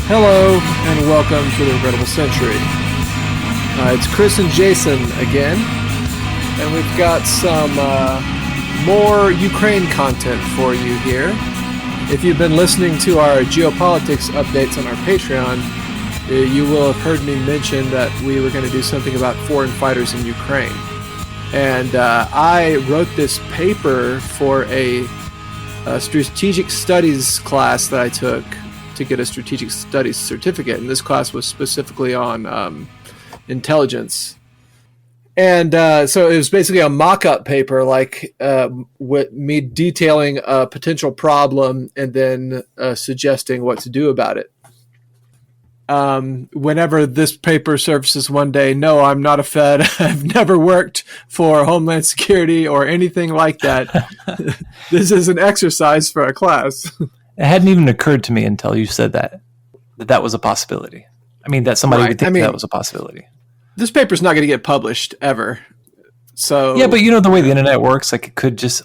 Hello, and welcome to the Regrettable Century. It's Chris and Jason again, and we've got some more Ukraine content for you here. If you've been listening to our geopolitics updates on our Patreon, you will have heard me mention that we were going to do something about foreign fighters in Ukraine. And I wrote this paper for a strategic studies class that I took to get a strategic studies certificate, and this class was specifically on intelligence. And so it was basically a mock-up paper, like with me detailing a potential problem and then suggesting what to do about it. Whenever this paper surfaces one day, no, I'm not a Fed. I've never worked for Homeland Security or anything like that. This is an exercise for a class. It hadn't even occurred to me until you said that was a possibility. I mean, that somebody would think that was a possibility. This paper's not going to get published ever. So yeah, but you know the way the internet works, like it could just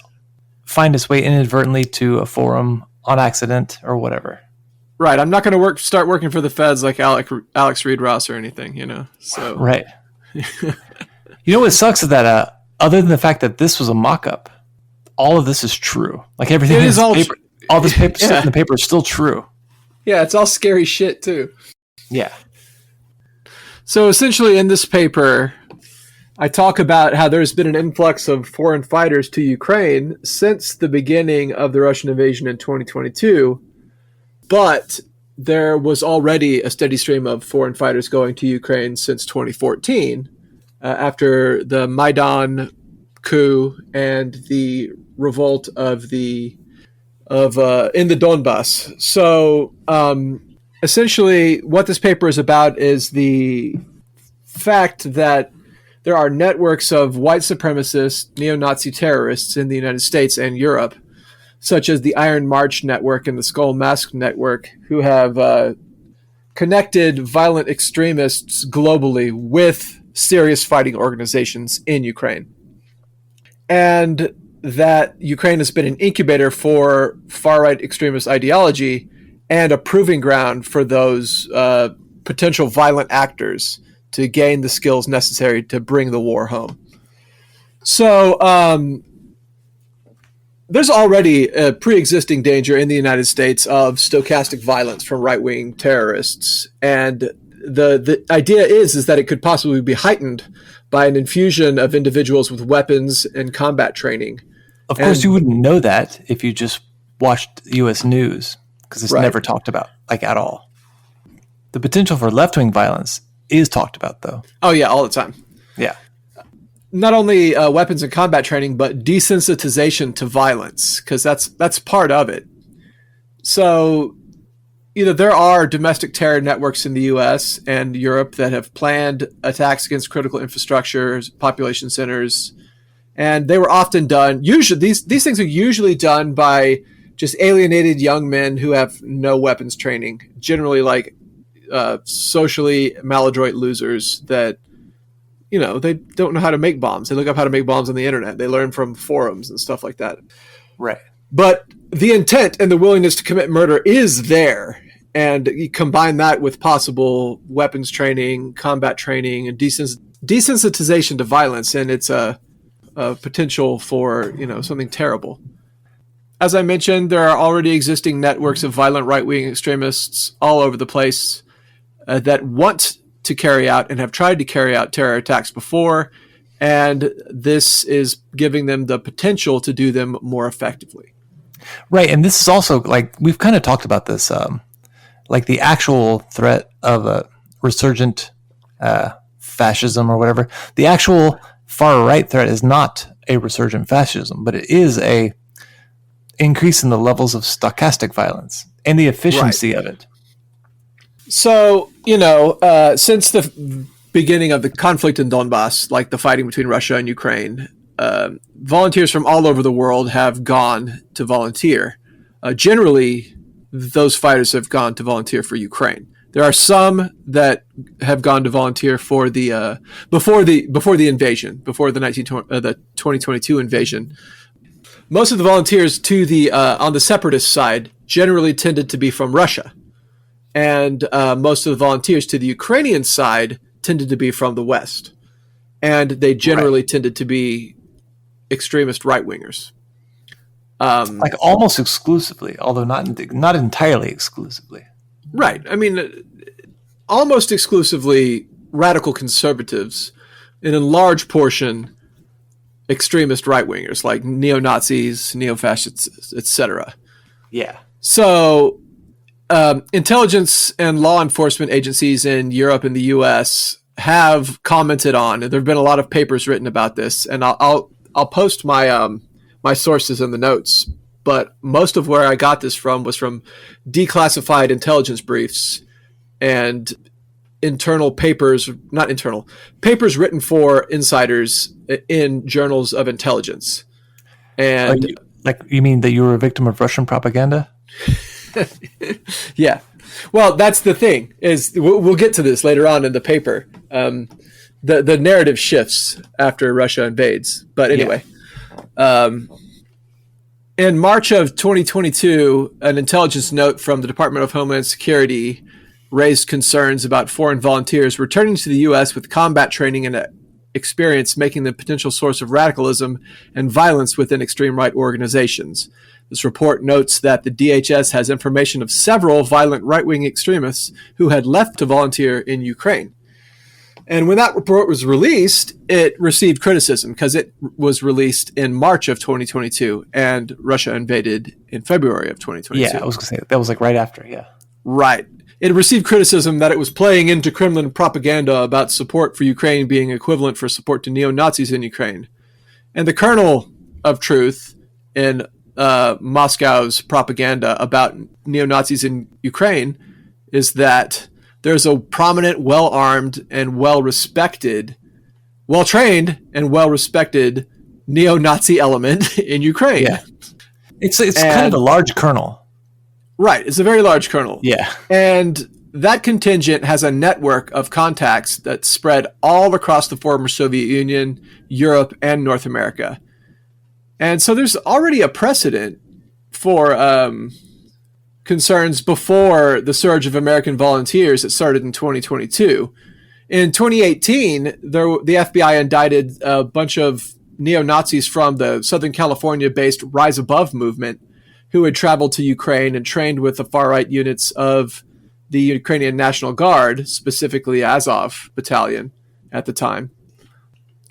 find its way inadvertently to a forum on accident or whatever. Right. I'm not going to start working for the Feds like Alex Reed Ross or anything, you know. So right. You know what sucks is that other than the fact that this was a mock-up, all of this is true. Like everything in this paper. All this paper stuff in the paper is still true. Yeah, it's all scary shit, too. Yeah. So essentially in this paper, I talk about how there's been an influx of foreign fighters to Ukraine since the beginning of the Russian invasion in 2022, but there was already a steady stream of foreign fighters going to Ukraine since 2014, after the Maidan coup and the revolt in the Donbass. So essentially what this paper is about is the fact that there are networks of white supremacist neo-Nazi terrorists in the United States and Europe, such as the Iron March Network and the Skull Mask Network, who have connected violent extremists globally with serious fighting organizations in Ukraine. And that Ukraine has been an incubator for far-right extremist ideology and a proving ground for those potential violent actors to gain the skills necessary to bring the war home. So there's already a pre-existing danger in the United States of stochastic violence from right-wing terrorists. And the idea is that it could possibly be heightened by an infusion of individuals with weapons and combat training. Of course, you wouldn't know that if you just watched U.S. news, because it's never talked about, like, at all. The potential for left-wing violence is talked about, though. Oh, yeah, all the time. Yeah. Not only weapons and combat training, but desensitization to violence, because that's part of it. So, there are domestic terror networks in the U.S. and Europe that have planned attacks against critical infrastructures, population centers, and they were often done. Usually, these things are usually done by just alienated young men who have no weapons training, generally like socially maladroit losers that, they don't know how to make bombs. They look up how to make bombs on the internet. They learn from forums and stuff like that. Right. But the intent and the willingness to commit murder is there. And you combine that with possible weapons training, combat training, and desensitization to violence, and it's a potential for something terrible. As I mentioned, there are already existing networks of violent right-wing extremists all over the place that want to carry out and have tried to carry out terror attacks before, and this is giving them the potential to do them more effectively. Right, and this is also, like, we've kind of talked about this, like the actual threat of a resurgent fascism or whatever. The actual far-right threat is not a resurgent fascism, but it is a increase in the levels of stochastic violence and the efficiency of it. So, since the beginning of the conflict in Donbass, like the fighting between Russia and Ukraine, volunteers from all over the world have gone to volunteer. Generally, those fighters have gone to volunteer for Ukraine. There are some that have gone to volunteer for the before the invasion, before the 2022 invasion. Most of the volunteers to the on the separatist side generally tended to be from Russia, and most of the volunteers to the Ukrainian side tended to be from the West, and they generally tended to be extremist right-wingers. Like almost exclusively, although not entirely exclusively. Right. I mean, almost exclusively radical conservatives, and in large portion extremist right-wingers like neo-Nazis, neo-fascists, etc. Yeah. So intelligence and law enforcement agencies in Europe and the U.S. have commented on, and there have been a lot of papers written about this, and I'll post my my sources in the notes, but most of where I got this from was from declassified intelligence briefs and papers written for insiders in journals of intelligence. And you mean that you were a victim of Russian propaganda? Yeah. Well, that's the thing, is we'll get to this later on in the paper. The narrative shifts after Russia invades. But anyway, in March of 2022, an intelligence note from the Department of Homeland Security raised concerns about foreign volunteers returning to the U.S. with combat training and experience, making them a potential source of radicalism and violence within extreme right organizations. This report notes that the DHS has information of several violent right-wing extremists who had left to volunteer in Ukraine. And when that report was released, it received criticism because it was released in March of 2022 and Russia invaded in February of 2022. Yeah, I was going to say that was like right after, yeah. Right. It received criticism that it was playing into Kremlin propaganda about support for Ukraine being equivalent for support to neo-Nazis in Ukraine. And the kernel of truth in Moscow's propaganda about neo-Nazis in Ukraine is that there's a prominent, well-armed, and well-respected, well-trained, and well-respected neo-Nazi element in Ukraine. Yeah. It's kind of a large kernel. Right. It's a very large kernel. Yeah. And that contingent has a network of contacts that spread all across the former Soviet Union, Europe, and North America. And so there's already a precedent for concerns before the surge of American volunteers that started in 2022. In 2018, the FBI indicted a bunch of neo-Nazis from the Southern California-based Rise Above movement who had traveled to Ukraine and trained with the far-right units of the Ukrainian National Guard, specifically Azov Battalion at the time.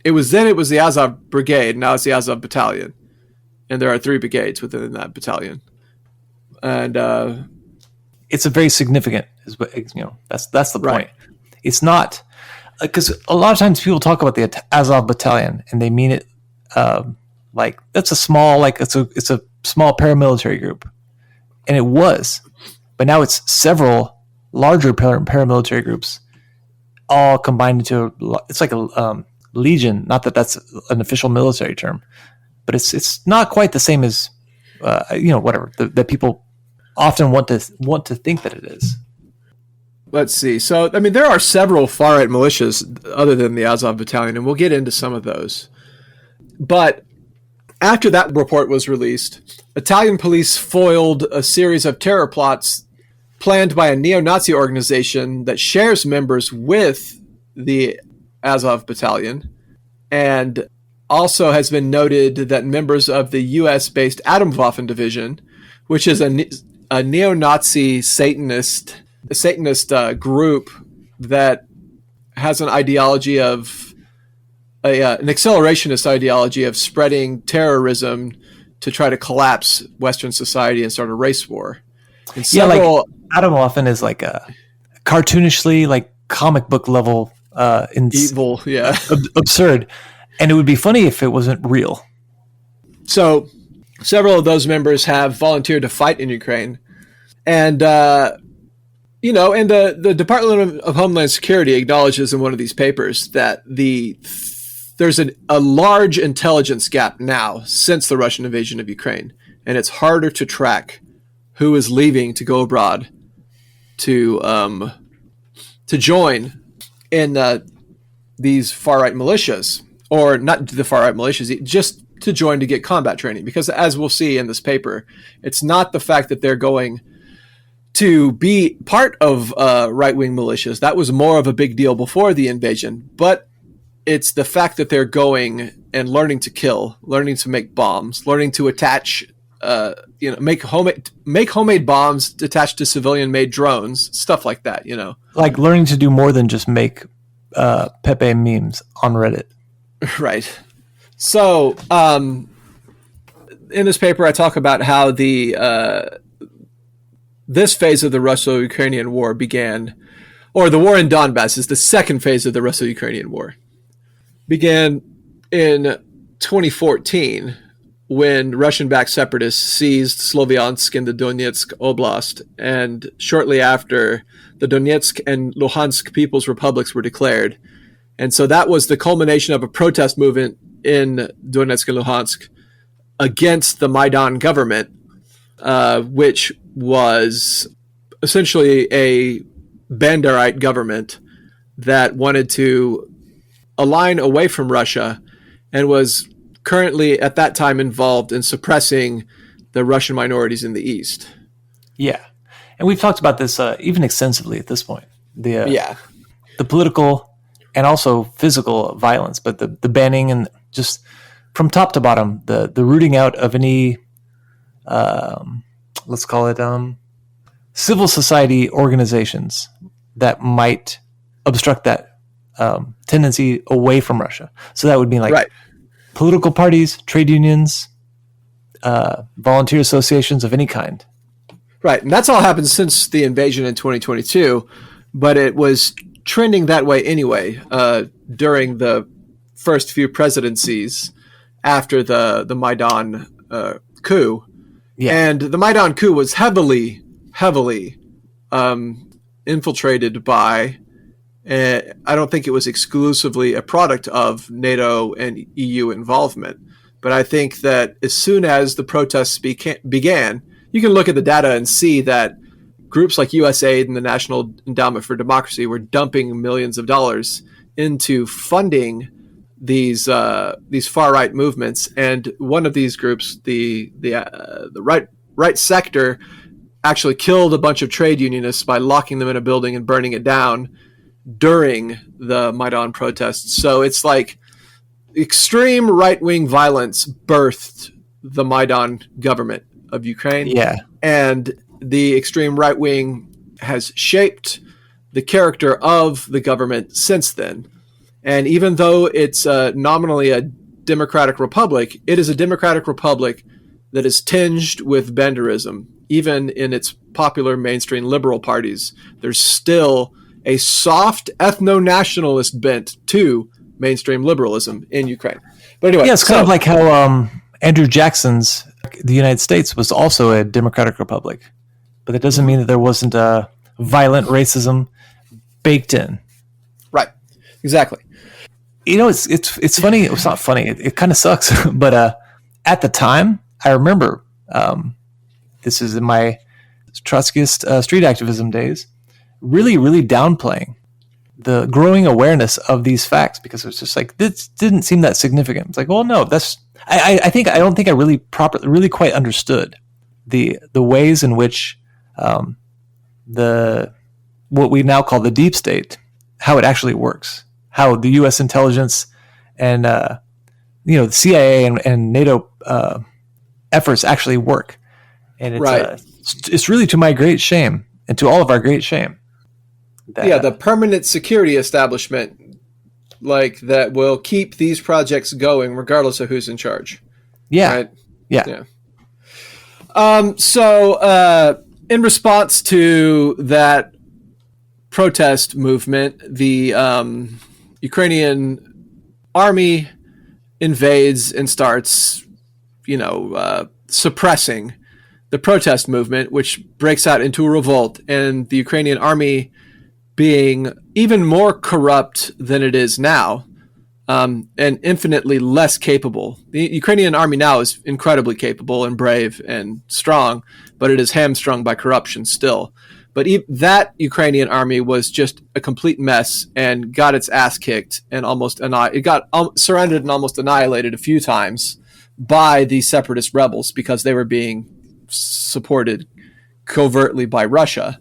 It was the Azov Brigade, now it's the Azov Battalion. And there are 3 brigades within that battalion. And it's a very significant, that's the point. Right. It's not, because a lot of times people talk about the Azov Battalion and they mean it like that's a small, it's a small paramilitary group, and it was, but now it's several larger paramilitary groups all combined into it's like a legion. Not that that's an official military term, but it's not quite the same as whatever that people often want to think that it is. Let's see. So, I mean, there are several far-right militias other than the Azov Battalion, and we'll get into some of those. But after that report was released, Italian police foiled a series of terror plots planned by a neo-Nazi organization that shares members with the Azov Battalion, and also has been noted that members of the U.S.-based Atomwaffen Division, which is a neo-Nazi Satanist group that has an ideology of an accelerationist ideology of spreading terrorism to try to collapse Western society and start a race war. And Atomwaffen is like a cartoonishly, like comic book level, evil, yeah, absurd, and it would be funny if it wasn't real. So, several of those members have volunteered to fight in Ukraine, and the Department of Homeland Security acknowledges in one of these papers that there's a large intelligence gap now since the Russian invasion of Ukraine, and it's harder to track who is leaving to go abroad to join in these far-right militias, or not the far-right militias, just to join to get combat training. Because as we'll see in this paper, it's not the fact that they're going to be part of right-wing militias. That was more of a big deal before the invasion, but it's the fact that they're going and learning to kill, learning to make bombs, learning to attach, make homemade bombs attached to civilian-made drones, stuff like that. Like learning to do more than just make Pepe memes on Reddit. Right. So, in this paper, I talk about how this phase of the Russo-Ukrainian War began, or the war in Donbass is the second phase of the Russo-Ukrainian War, began in 2014 when Russian-backed separatists seized Sloviansk in the Donetsk Oblast, and shortly after, the Donetsk and Luhansk People's Republics were declared. And so that was the culmination of a protest movement in Donetsk and Luhansk against the Maidan government, which was essentially a Banderite government that wanted to align away from Russia and was currently at that time involved in suppressing the Russian minorities in the East. Yeah. And we've talked about this even extensively at this point. The political and also physical violence, but the banning and just from top to bottom, the rooting out of any, let's call it civil society organizations that might obstruct that tendency away from Russia. So that would mean like political parties, trade unions, volunteer associations of any kind. Right. And that's all happened since the invasion in 2022, but it was trending that way anyway during the first few presidencies after the Maidan coup. Yeah. And the Maidan coup was heavily infiltrated by, I don't think it was exclusively a product of NATO and EU involvement, but I think that as soon as the protests began, you can look at the data and see that groups like USAID and the National Endowment for Democracy were dumping millions of dollars into funding these far-right movements. And one of these groups, the right sector, actually killed a bunch of trade unionists by locking them in a building and burning it down during the Maidan protests. So it's like extreme right-wing violence birthed the Maidan government of Ukraine. Yeah. And the extreme right-wing has shaped the character of the government since then. And even though it's nominally a democratic republic, it is a democratic republic that is tinged with Banderism. Even in its popular mainstream liberal parties, there's still a soft ethno-nationalist bent to mainstream liberalism in Ukraine. But anyway, yeah, it's kind of like how Andrew Jackson's the United States was also a democratic republic, but that doesn't mean that there wasn't violent racism baked in. Right. Exactly. It's funny. It's not funny. It kind of sucks. But at the time, I remember this is in my Trotskyist street activism days, really, really downplaying the growing awareness of these facts because it was just like, this didn't seem that significant. It's like, well, no, I don't think I really quite understood the ways in which what we now call the deep state, how it actually works, how the U.S. intelligence and the CIA and NATO efforts actually work, and it's really to my great shame and to all of our great shame. The permanent security establishment, like that, will keep these projects going regardless of who's in charge. Yeah, right? Yeah. So, in response to that protest movement, the Ukrainian army invades and starts, suppressing the protest movement, which breaks out into a revolt, and the Ukrainian army, being even more corrupt than it is now, and infinitely less capable. The Ukrainian army now is incredibly capable and brave and strong, but it is hamstrung by corruption still. But that Ukrainian army was just a complete mess and got its ass kicked and it got surrendered and almost annihilated a few times by the separatist rebels because they were being supported covertly by Russia.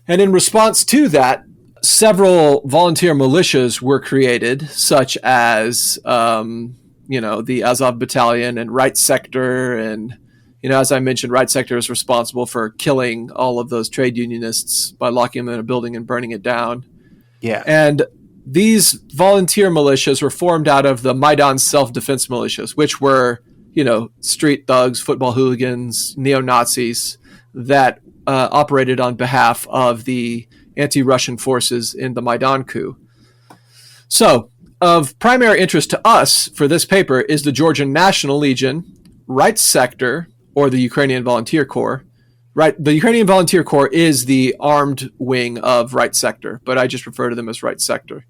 And in response to that, several volunteer militias were created, such as, the Azov Battalion and Right Sector. And, as I mentioned, Right Sector is responsible for killing all of those trade unionists by locking them in a building and burning it down. Yeah. And these volunteer militias were formed out of the Maidan self-defense militias, which were, street thugs, football hooligans, neo-Nazis that operated on behalf of the anti-Russian forces in the Maidan coup. So, of primary interest to us for this paper is the Georgian National Legion, Right Sector, or the Ukrainian Volunteer Corps. Right, the Ukrainian Volunteer Corps is the armed wing of Right Sector, but I just refer to them as Right Sector.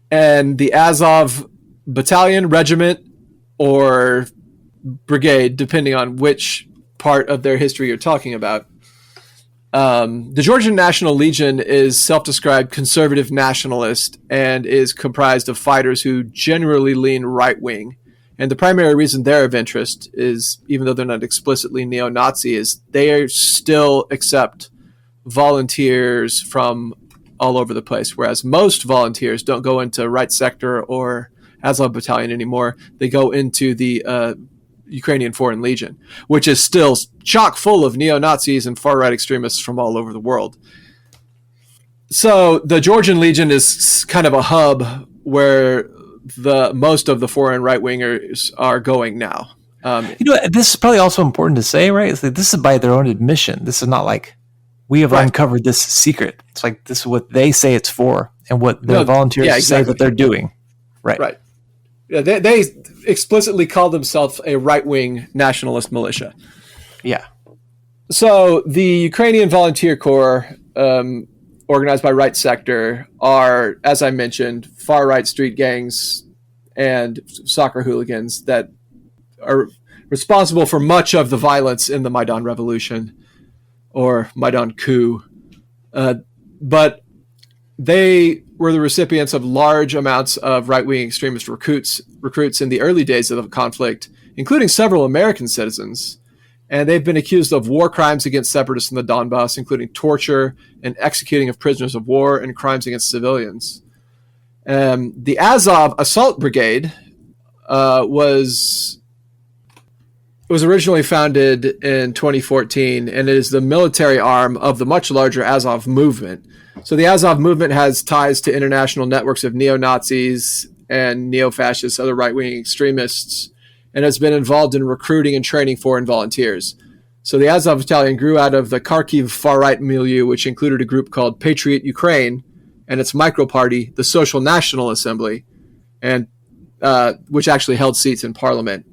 And the Azov Battalion, Regiment, or Brigade, depending on which part of their history you're talking about. The Georgian National Legion is self-described conservative nationalist and is comprised of fighters who generally lean right-wing. And the primary reason they're of interest is, even though they're not explicitly neo-Nazi, is they still accept volunteers from all over the place, whereas most volunteers don't go into Right Sector or Azov Battalion anymore. They go into the Ukrainian Foreign Legion, which is still chock full of neo-Nazis and far-right extremists from all over the world. So the Georgian Legion is kind of a hub where most of the foreign right-wingers are going now. This is probably also important to say, right? It's like this is by their own admission. This is not like we have uncovered this secret. It's like this is what they say it's for and what their volunteers say that they're doing. Right. Right. Yeah, they explicitly call themselves a right-wing nationalist militia. Yeah. So the Ukrainian Volunteer Corps, organized by Right Sector, are, as I mentioned, far-right street gangs and soccer hooligans that are responsible for much of the violence in the Maidan Revolution or Maidan coup. But they were the recipients of large amounts of right-wing extremist recruits in the early days of the conflict, including several American citizens. And they've been accused of war crimes against separatists in the Donbass, including torture and executing of prisoners of war and crimes against civilians. The Azov Assault Brigade was originally founded in 2014, and it is the military arm of the much larger Azov movement. So the Azov movement has ties to international networks of neo-Nazis and neo-fascists, other right-wing extremists, and has been involved in recruiting and training foreign volunteers. So the Azov Battalion grew out of the Kharkiv far-right milieu, which included a group called Patriot Ukraine and its micro-party, the Social National Assembly, and which actually held seats in parliament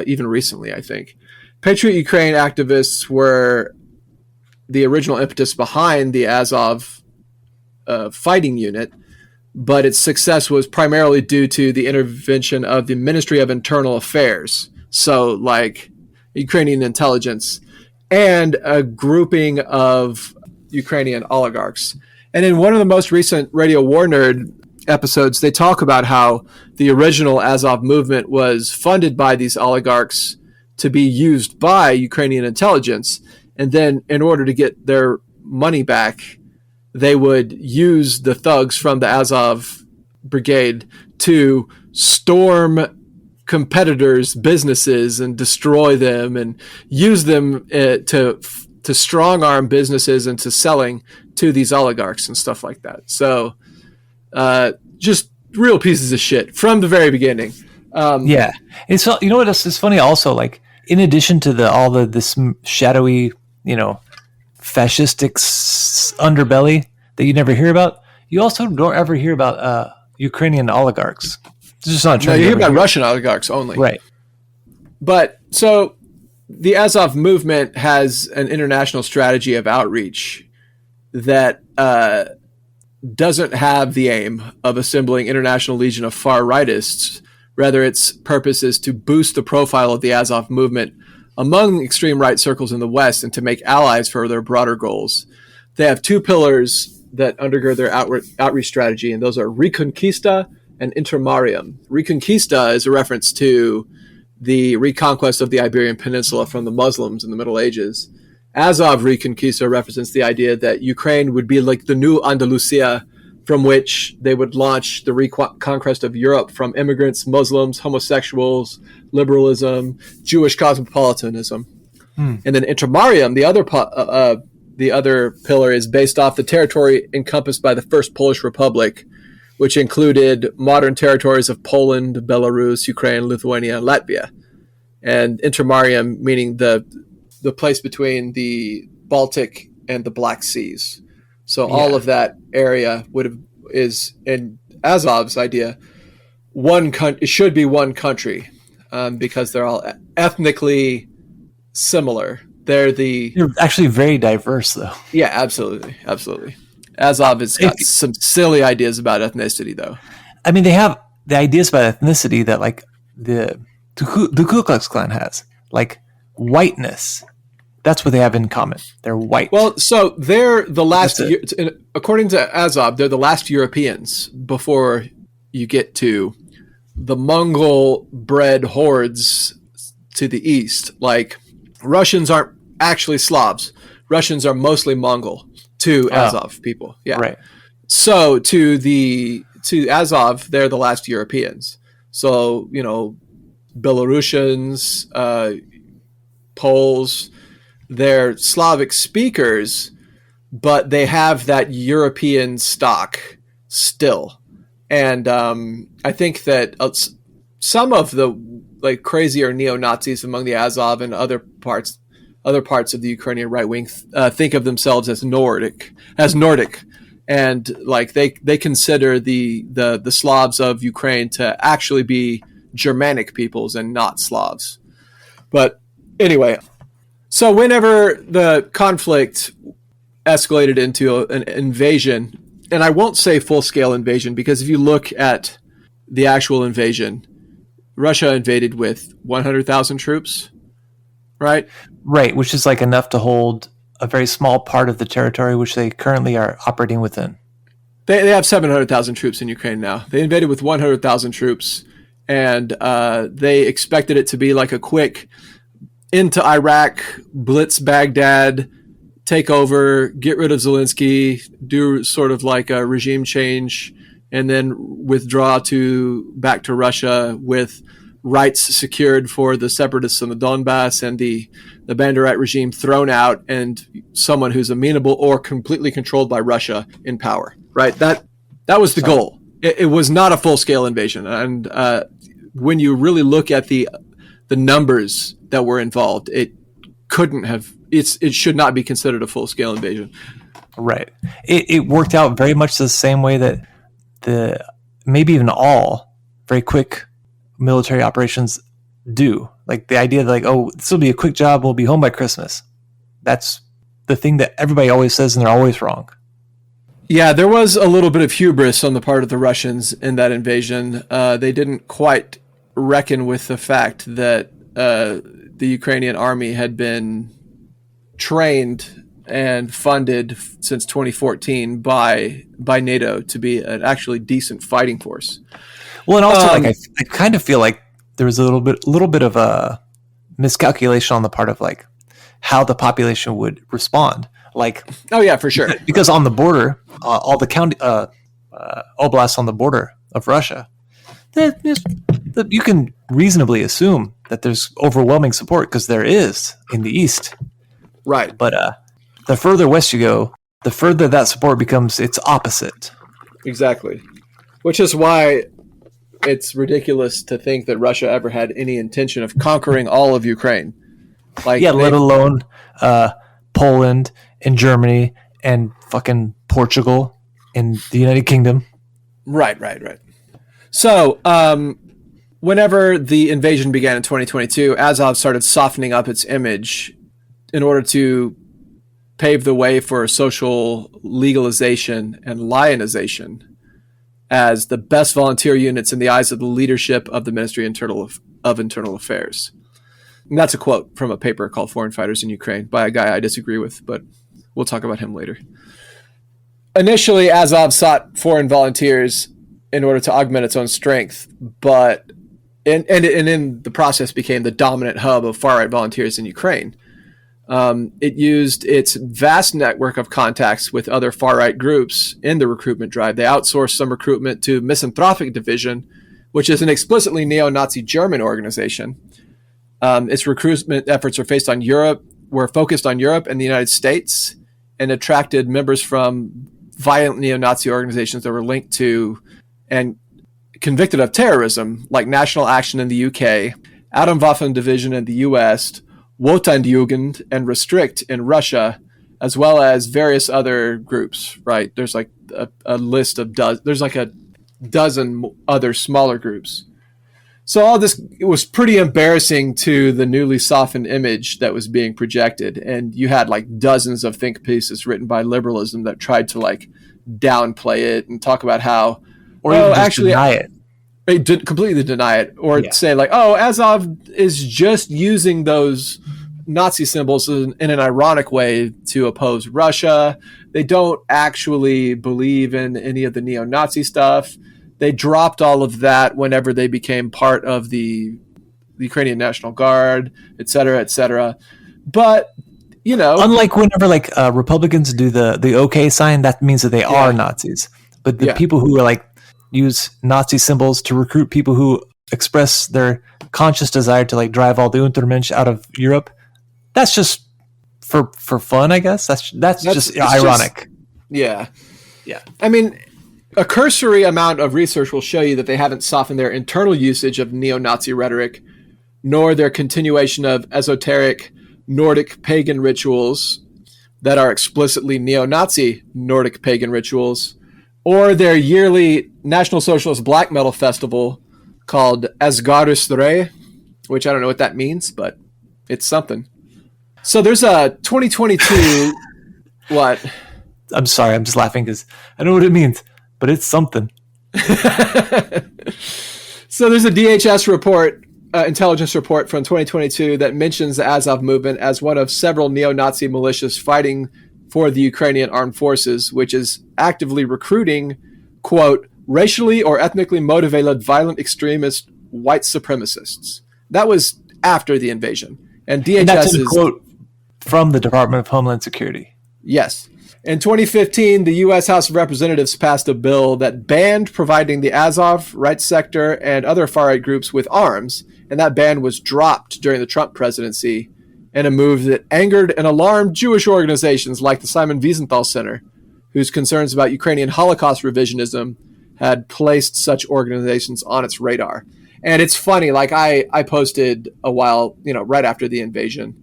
even recently, I think. Patriot Ukraine activists were the original impetus behind the Azov fighting unit, but its success was primarily due to the intervention of the Ministry of Internal Affairs, so like Ukrainian intelligence, and a grouping of Ukrainian oligarchs. And in one of the most recent Radio War Nerd episodes, they talk about how the original Azov movement was funded by these oligarchs to be used by Ukrainian intelligence, and then in order to get their money back, they would use the thugs from the Azov Brigade to storm competitors' businesses and destroy them, and use them to strong-arm businesses into selling to these oligarchs and stuff like that. So just real pieces of shit from the very beginning. Yeah. It's, you know what else is funny also, like, in addition to this shadowy, fascistic underbelly that you never hear about, you also don't ever hear about Ukrainian oligarchs. It's just not true. No, you hear about Russian oligarchs only. Right. But so the Azov movement has an international strategy of outreach that doesn't have the aim of assembling international legion of far-rightists. Rather, its purpose is to boost the profile of the Azov movement among extreme right circles in the West and to make allies for their broader goals. They have two pillars that undergird their outreach strategy, and those are Reconquista and Intermarium. Reconquista is a reference to the reconquest of the Iberian Peninsula from the Muslims in the Middle Ages, Azov Reconquista represents the idea that Ukraine would be like the new Andalusia, from which they would launch the reconquest of Europe from immigrants, Muslims, homosexuals, liberalism, Jewish cosmopolitanism. And then Intermarium, the other pillar, is based off the territory encompassed by the First Polish Republic, which included modern territories of Poland, Belarus, Ukraine, Lithuania, and Latvia. And Intermarium meaning the place between the Baltic and the Black Seas. So all of that area is in Azov's idea, it should be one country, because they're all ethnically similar. They're actually very diverse, though. Yeah, absolutely. Azov has got some silly ideas about ethnicity, though. I mean, they have the ideas about ethnicity that like the Ku Klux Klan has, like whiteness. That's what they have in common. They're white. Well, so they're the last, according to Azov, they're the last Europeans before you get to the Mongol-bred hordes to the east. Like, Russians aren't actually Slavs. Russians are mostly Mongol to Azov people. Yeah. Right. So to Azov, they're the last Europeans. So, Belarusians, Poles, they're Slavic speakers, but they have that European stock still. And I think that some of the like crazier neo-Nazis among the Azov and other parts of the Ukrainian right wing think of themselves as Nordic, and like they consider the Slavs of Ukraine to actually be Germanic peoples and not Slavs. But anyway. So whenever the conflict escalated into an invasion, and I won't say full-scale invasion, because if you look at the actual invasion, Russia invaded with 100,000 troops, right? Right, which is like enough to hold a very small part of the territory which they currently are operating within. They have 700,000 troops in Ukraine now. They invaded with 100,000 troops, and they expected it to be like a quick into Iraq, blitz Baghdad, take over, get rid of Zelensky, do sort of like a regime change, and then withdraw back to Russia with rights secured for the separatists in the Donbass and the Banderat regime thrown out, and someone who's amenable or completely controlled by Russia in power. Right? That was the goal. It was not a full-scale invasion. And when you really look at the numbers that were involved, it should not be considered a full-scale invasion. Right. It worked out very much the same way that maybe even all very quick military operations do. Like the idea that like, oh, this will be a quick job, we'll be home by Christmas. That's the thing that everybody always says, and they're always wrong. Yeah, there was a little bit of hubris on the part of the Russians in that invasion. They didn't quite reckon with the fact that the Ukrainian army had been trained and funded since 2014 by NATO to be an actually decent fighting force. Well, and also I kind of feel like there was a little bit of a miscalculation on the part of like how the population would respond. Like, oh yeah, for sure. Because on the border, all the county oblasts on the border of Russia, you can reasonably assume that there's overwhelming support because there is in the east. Right. But the further west you go, the further that support becomes its opposite. Exactly. Which is why it's ridiculous to think that Russia ever had any intention of conquering all of Ukraine. Like, let alone Poland and Germany and fucking Portugal and the United Kingdom. Right. So, whenever the invasion began in 2022, Azov started softening up its image in order to pave the way for social legalization and lionization as the best volunteer units in the eyes of the leadership of the Ministry of Internal Affairs. And that's a quote from a paper called Foreign Fighters in Ukraine by a guy I disagree with, but we'll talk about him later. Initially, Azov sought foreign volunteers in order to augment its own strength, but in the process became the dominant hub of far-right volunteers in Ukraine. It used its vast network of contacts with other far-right groups in the recruitment drive. They outsourced some recruitment to Misanthropic Division, which is an explicitly neo-Nazi German organization. Its recruitment efforts were focused on Europe and the United States, and attracted members from violent neo-Nazi organizations that were linked to and convicted of terrorism, like National Action in the UK, Atomwaffen Division in the US, Wotanjugend and Restrict in Russia, as well as various other groups, right? There's like a list of there's like a dozen other smaller groups. So all this, it was pretty embarrassing to the newly softened image that was being projected. And you had like dozens of think pieces written by liberalism that tried to like downplay it and talk about how, or even actually deny it. They did completely deny it, or say like, oh, Azov is just using those Nazi symbols in an ironic way to oppose Russia. They don't actually believe in any of the neo-Nazi stuff. They dropped all of that whenever they became part of the Ukrainian National Guard, et cetera, et cetera. But, you know, unlike whenever like Republicans do the OK sign, that means that they are Nazis. But the people who are like use Nazi symbols to recruit people who express their conscious desire to like drive all the Untermensch out of Europe, that's just for fun, I guess. That's just ironic. Yeah. I mean, a cursory amount of research will show you that they haven't softened their internal usage of neo-Nazi rhetoric, nor their continuation of esoteric Nordic pagan rituals that are explicitly neo-Nazi Nordic pagan rituals, or their yearly National Socialist black metal festival called Asgarus, which I don't know what that means, but it's something. So there's a 2022... What? I'm sorry, I'm just laughing because I know what it means, but it's something. So there's a DHS report, intelligence report from 2022 that mentions the Azov movement as one of several neo-Nazi militias fighting for the Ukrainian armed forces, which is actively recruiting, quote, racially or ethnically motivated violent extremist white supremacists. That was after the invasion. And DHS that's a quote from the Department of Homeland Security. Yes. In 2015, the U.S. House of Representatives passed a bill that banned providing the Azov, Right Sector, and other far-right groups with arms, and that ban was dropped during the Trump presidency in a move that angered and alarmed Jewish organizations like the Simon Wiesenthal Center, whose concerns about Ukrainian Holocaust revisionism had placed such organizations on its radar. And it's funny, like I posted a while, right after the invasion,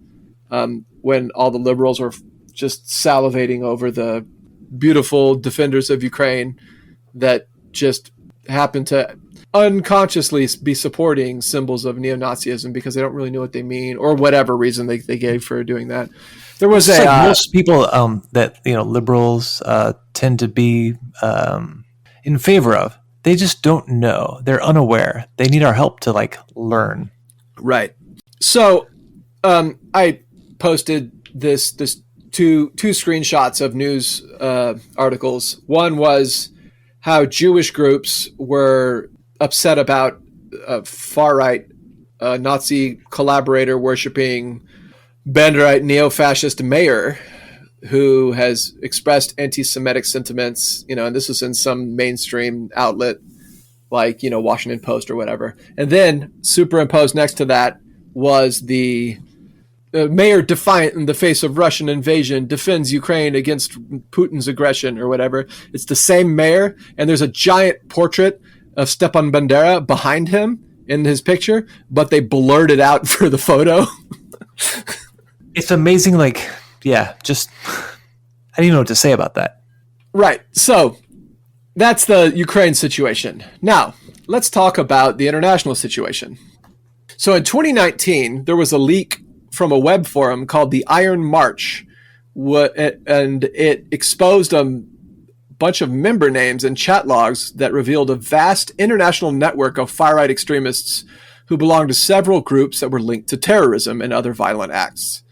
when all the liberals were just salivating over the beautiful defenders of Ukraine that just happen to unconsciously be supporting symbols of neo-Nazism because they don't really know what they mean, or whatever reason they gave for doing that. There was most people that liberals tend to be in favor of. They just don't know. They're unaware. They need our help to learn. Right. So I posted this two screenshots of news articles. One was how Jewish groups were upset about a far-right Nazi collaborator worshiping Banderite neo-fascist mayor who has expressed anti-Semitic sentiments, and this was in some mainstream outlet like, Washington Post or whatever. And then superimposed next to that was the mayor defiant in the face of Russian invasion, defends Ukraine against Putin's aggression or whatever. It's the same mayor, and there's a giant portrait of Stepan Bandera behind him in his picture, but they blurred it out for the photo. It's amazing, I don't even know what to say about that. Right. So that's the Ukraine situation. Now, let's talk about the international situation. So in 2019, there was a leak from a web forum called the Iron March, and it exposed a bunch of member names and chat logs that revealed a vast international network of far-right extremists who belonged to several groups that were linked to terrorism and other violent acts.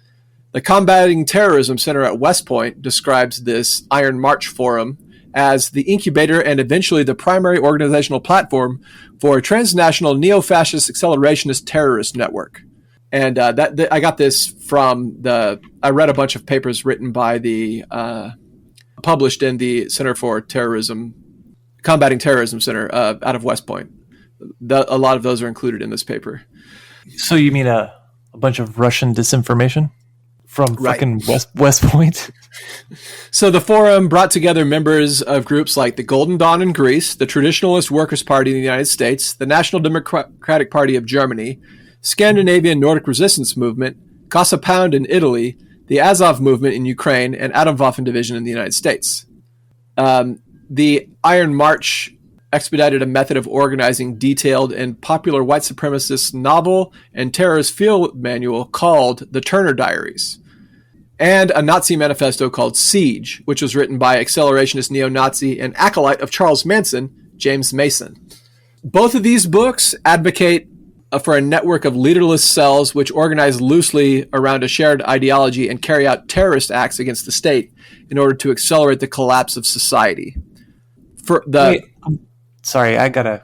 The Combating Terrorism Center at West Point describes this Iron March forum as the incubator and eventually the primary organizational platform for a transnational neo-fascist accelerationist terrorist network. And I got this from I read a bunch of papers written by published in the Center for Combating Terrorism Center out of West Point. A lot of those are included in this paper. So you mean a bunch of Russian disinformation from fucking West Point? So the forum brought together members of groups like the Golden Dawn in Greece, the Traditionalist Workers' Party in the United States, the National Democratic Party of Germany, Scandinavian Nordic Resistance Movement, Casa Pound in Italy, the Azov Movement in Ukraine, and Atomwaffen Division in the United States. The Iron March expedited a method of organizing detailed and popular white supremacist novel and terrorist field manual called The Turner Diaries, and a Nazi manifesto called Siege, which was written by accelerationist neo-Nazi and acolyte of Charles Manson, James Mason. Both of these books advocate for a network of leaderless cells which organize loosely around a shared ideology and carry out terrorist acts against the state in order to accelerate the collapse of society. Sorry, I got a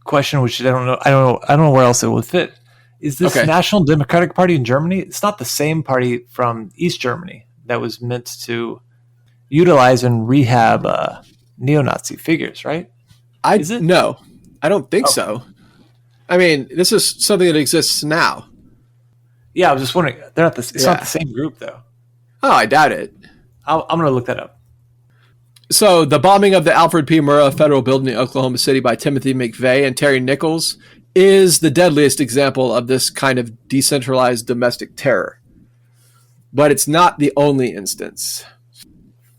question which I don't know where else it would fit. Is this National Democratic Party in Germany? It's not the same party from East Germany that was meant to utilize and rehab neo-Nazi figures, right? Is it? No, I don't think so. I mean, this is something that exists now. Yeah, I was just wondering. It's not the same group, though. Oh, I doubt it. I'm going to look that up. So the bombing of the Alfred P. Murrah Federal Building in Oklahoma City by Timothy McVeigh and Terry Nichols is the deadliest example of this kind of decentralized domestic terror. But it's not the only instance.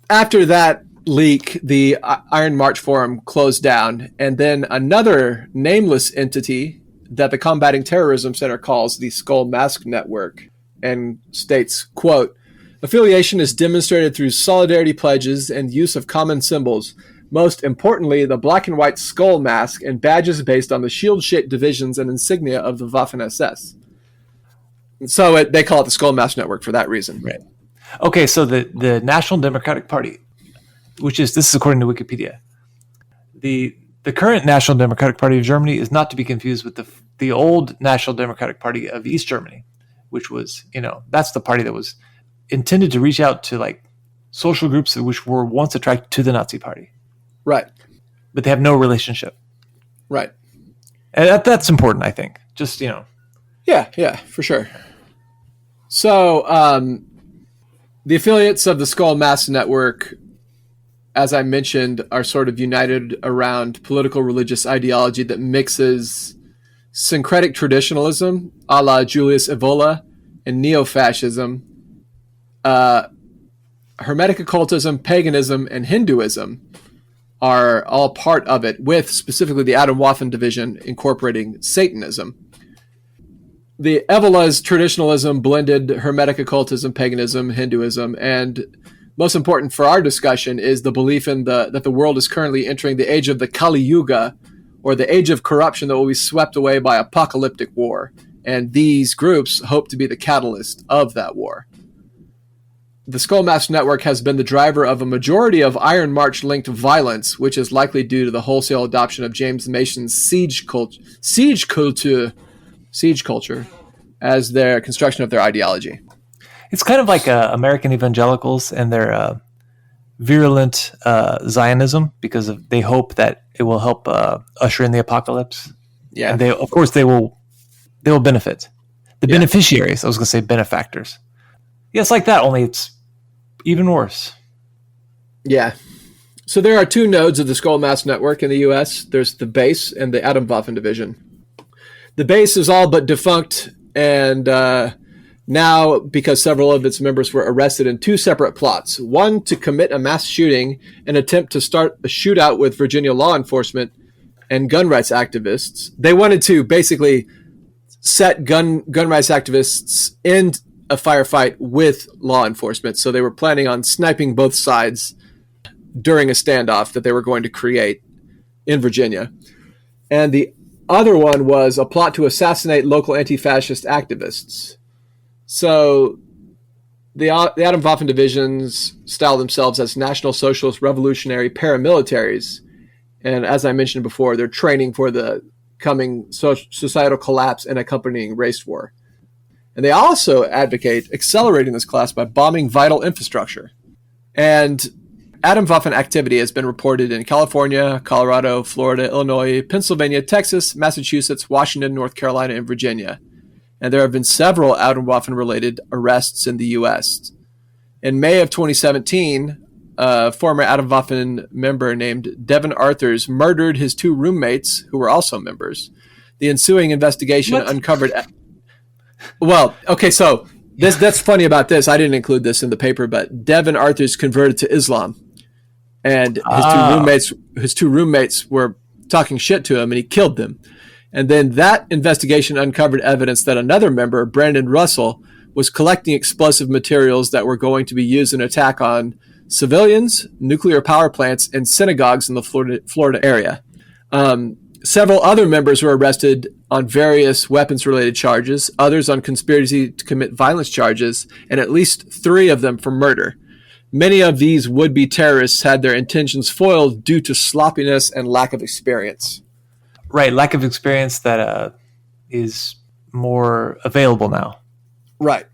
After that leak, the Iron March Forum closed down, and then another nameless entity that the Combating Terrorism Center calls the Skull Mask Network and states, quote, affiliation is demonstrated through solidarity pledges and use of common symbols, most importantly, the black and white skull mask and badges based on the shield-shaped divisions and insignia of the Waffen-SS. So they call it the Skull Mask Network for that reason. Right. Okay, so the National Democratic Party, this is according to Wikipedia, the current National Democratic Party of Germany is not to be confused with the old National Democratic Party of East Germany, which was, that's the party that was intended to reach out to like social groups which were once attracted to the Nazi Party. Right. But they have no relationship. Right. And that's important, I think. Just, Yeah, for sure. So the affiliates of the Skull Mask Network, as I mentioned, are sort of united around political religious ideology that mixes syncretic traditionalism, a la Julius Evola, and neo-fascism, Hermetic occultism, paganism, and Hinduism are all part of it, with specifically the Atomwaffen Division incorporating Satanism. The Evola's traditionalism blended Hermetic occultism, paganism, Hinduism, and most important for our discussion is the belief in that the world is currently entering the age of the Kali Yuga, or the age of corruption that will be swept away by apocalyptic war. And these groups hope to be the catalyst of that war. The Skull Mask Network has been the driver of a majority of Iron March-linked violence, which is likely due to the wholesale adoption of James Mason's siege culture as their construction of their ideology. It's kind of like American evangelicals and their virulent Zionism, because they hope that it will help usher in the apocalypse. Yeah, and they will benefit. The beneficiaries. I was going to say benefactors. Yeah, it's like that, only it's even worse. Yeah. So there are two nodes of the Skull Mask Network in the U.S. There's the base and the Atomwaffen Division. The base is all but defunct, and now, because several of its members were arrested in two separate plots, one to commit a mass shooting and attempt to start a shootout with Virginia law enforcement and gun rights activists. They wanted to basically set gun rights activists in a firefight with law enforcement. So they were planning on sniping both sides during a standoff that they were going to create in Virginia. And the other one was a plot to assassinate local anti-fascist activists. So the Atomwaffen divisions style themselves as National Socialist Revolutionary Paramilitaries. And as I mentioned before, they're training for the coming societal collapse and accompanying race war. And they also advocate accelerating this class by bombing vital infrastructure. And Atomwaffen activity has been reported in California, Colorado, Florida, Illinois, Pennsylvania, Texas, Massachusetts, Washington, North Carolina, and Virginia. And there have been several Atomwaffen-related arrests in the U.S. In May of 2017, a former Atomwaffen member named Devin Arthurs murdered his 2 roommates, who were also members. The ensuing investigation uncovered... Well, okay, so that's funny about this. I didn't include this in the paper, but Devin Arthurs converted to Islam. And his two roommates were talking shit to him, and he killed them. And then that investigation uncovered evidence that another member, Brandon Russell, was collecting explosive materials that were going to be used in an attack on civilians, nuclear power plants, and synagogues in the Florida area. Several other members were arrested on various weapons-related charges, others on conspiracy to commit violence charges, and at least 3 of them for murder. Many of these would-be terrorists had their intentions foiled due to sloppiness and lack of experience. Right, lack of experience that is more available now. Right.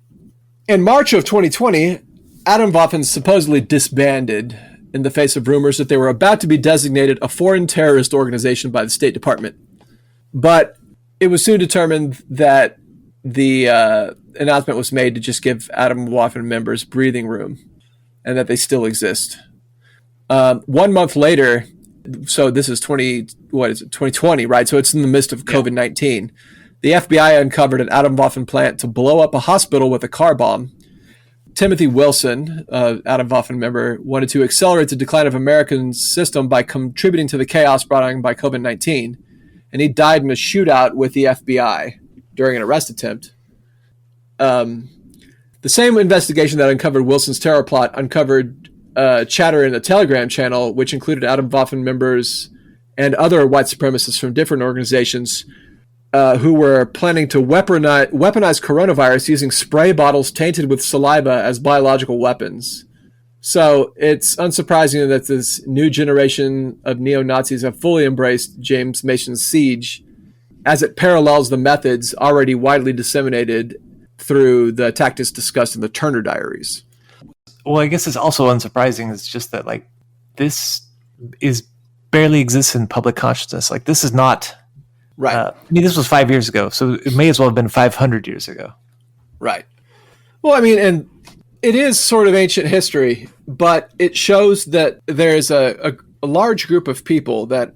In March of 2020, Atomwaffen supposedly disbanded in the face of rumors that they were about to be designated a foreign terrorist organization by the State Department. But it was soon determined that the announcement was made to just give Atomwaffen members breathing room, and that they still exist. 1 month later, so this is 2020, right? So it's in the midst of COVID-19. The FBI uncovered an Atomwaffen plant to blow up a hospital with a car bomb. Timothy Wilson, Atomwaffen member, wanted to accelerate the decline of American system by contributing to the chaos brought on by COVID-19. And he died in a shootout with the FBI during an arrest attempt. The same investigation that uncovered Wilson's terror plot uncovered chatter in a Telegram channel, which included Atomwaffen members and other white supremacists from different organizations who were planning to weaponize coronavirus using spray bottles tainted with saliva as biological weapons. So it's unsurprising that this new generation of neo-Nazis have fully embraced James Mason's siege, as it parallels the methods already widely disseminated through the tactics discussed in the Turner Diaries. Well, I guess it's also unsurprising. It's just that this barely exists in public consciousness. This is not... Right. This was 5 years ago, so it may as well have been 500 years ago. Right. Well, and it is sort of ancient history, but it shows that there is a large group of people that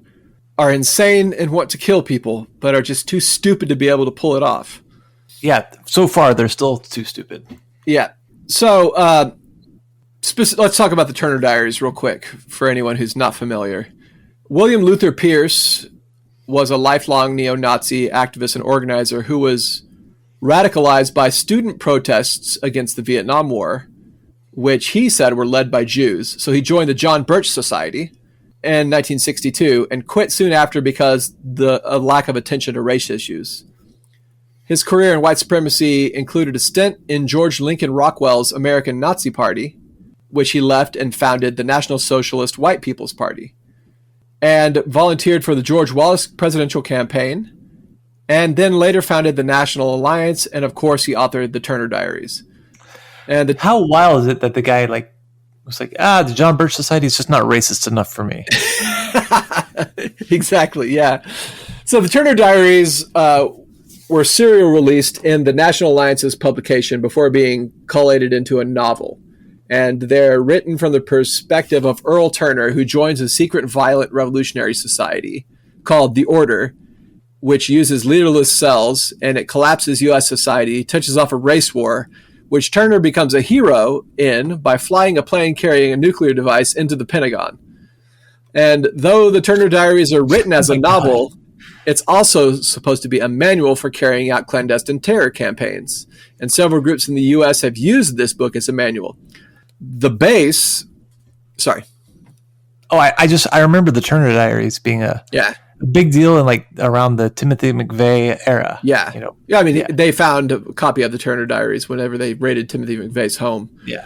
are insane and want to kill people, but are just too stupid to be able to pull it off. Yeah, so far they're still too stupid. Yeah. So let's talk about the Turner Diaries real quick for anyone who's not familiar. William Luther Pierce was a lifelong neo-Nazi activist and organizer who was radicalized by student protests against the Vietnam War, which he said were led by Jews. So he joined the John Birch Society in 1962 and quit soon after because of lack of attention to race issues. His career in white supremacy included a stint in George Lincoln Rockwell's American Nazi Party, which he left and founded the National Socialist White People's Party, and volunteered for the George Wallace presidential campaign, and then later founded the National Alliance, and of course he authored the Turner Diaries. And how wild is it that the guy was the John Birch Society is just not racist enough for me. Exactly, yeah. So the Turner Diaries were serial released in the National Alliance's publication before being collated into a novel. And they're written from the perspective of Earl Turner, who joins a secret violent revolutionary society called The Order, which uses leaderless cells, and it collapses U.S. society, touches off a race war, which Turner becomes a hero in by flying a plane carrying a nuclear device into the Pentagon. And though the Turner Diaries are written as a novel, it's also supposed to be a manual for carrying out clandestine terror campaigns. And several groups in the U.S. have used this book as a manual. The base, sorry. Oh, I remember the Turner Diaries being a big deal in around the Timothy McVeigh era. Yeah. They found a copy of the Turner Diaries whenever they raided Timothy McVeigh's home. Yeah.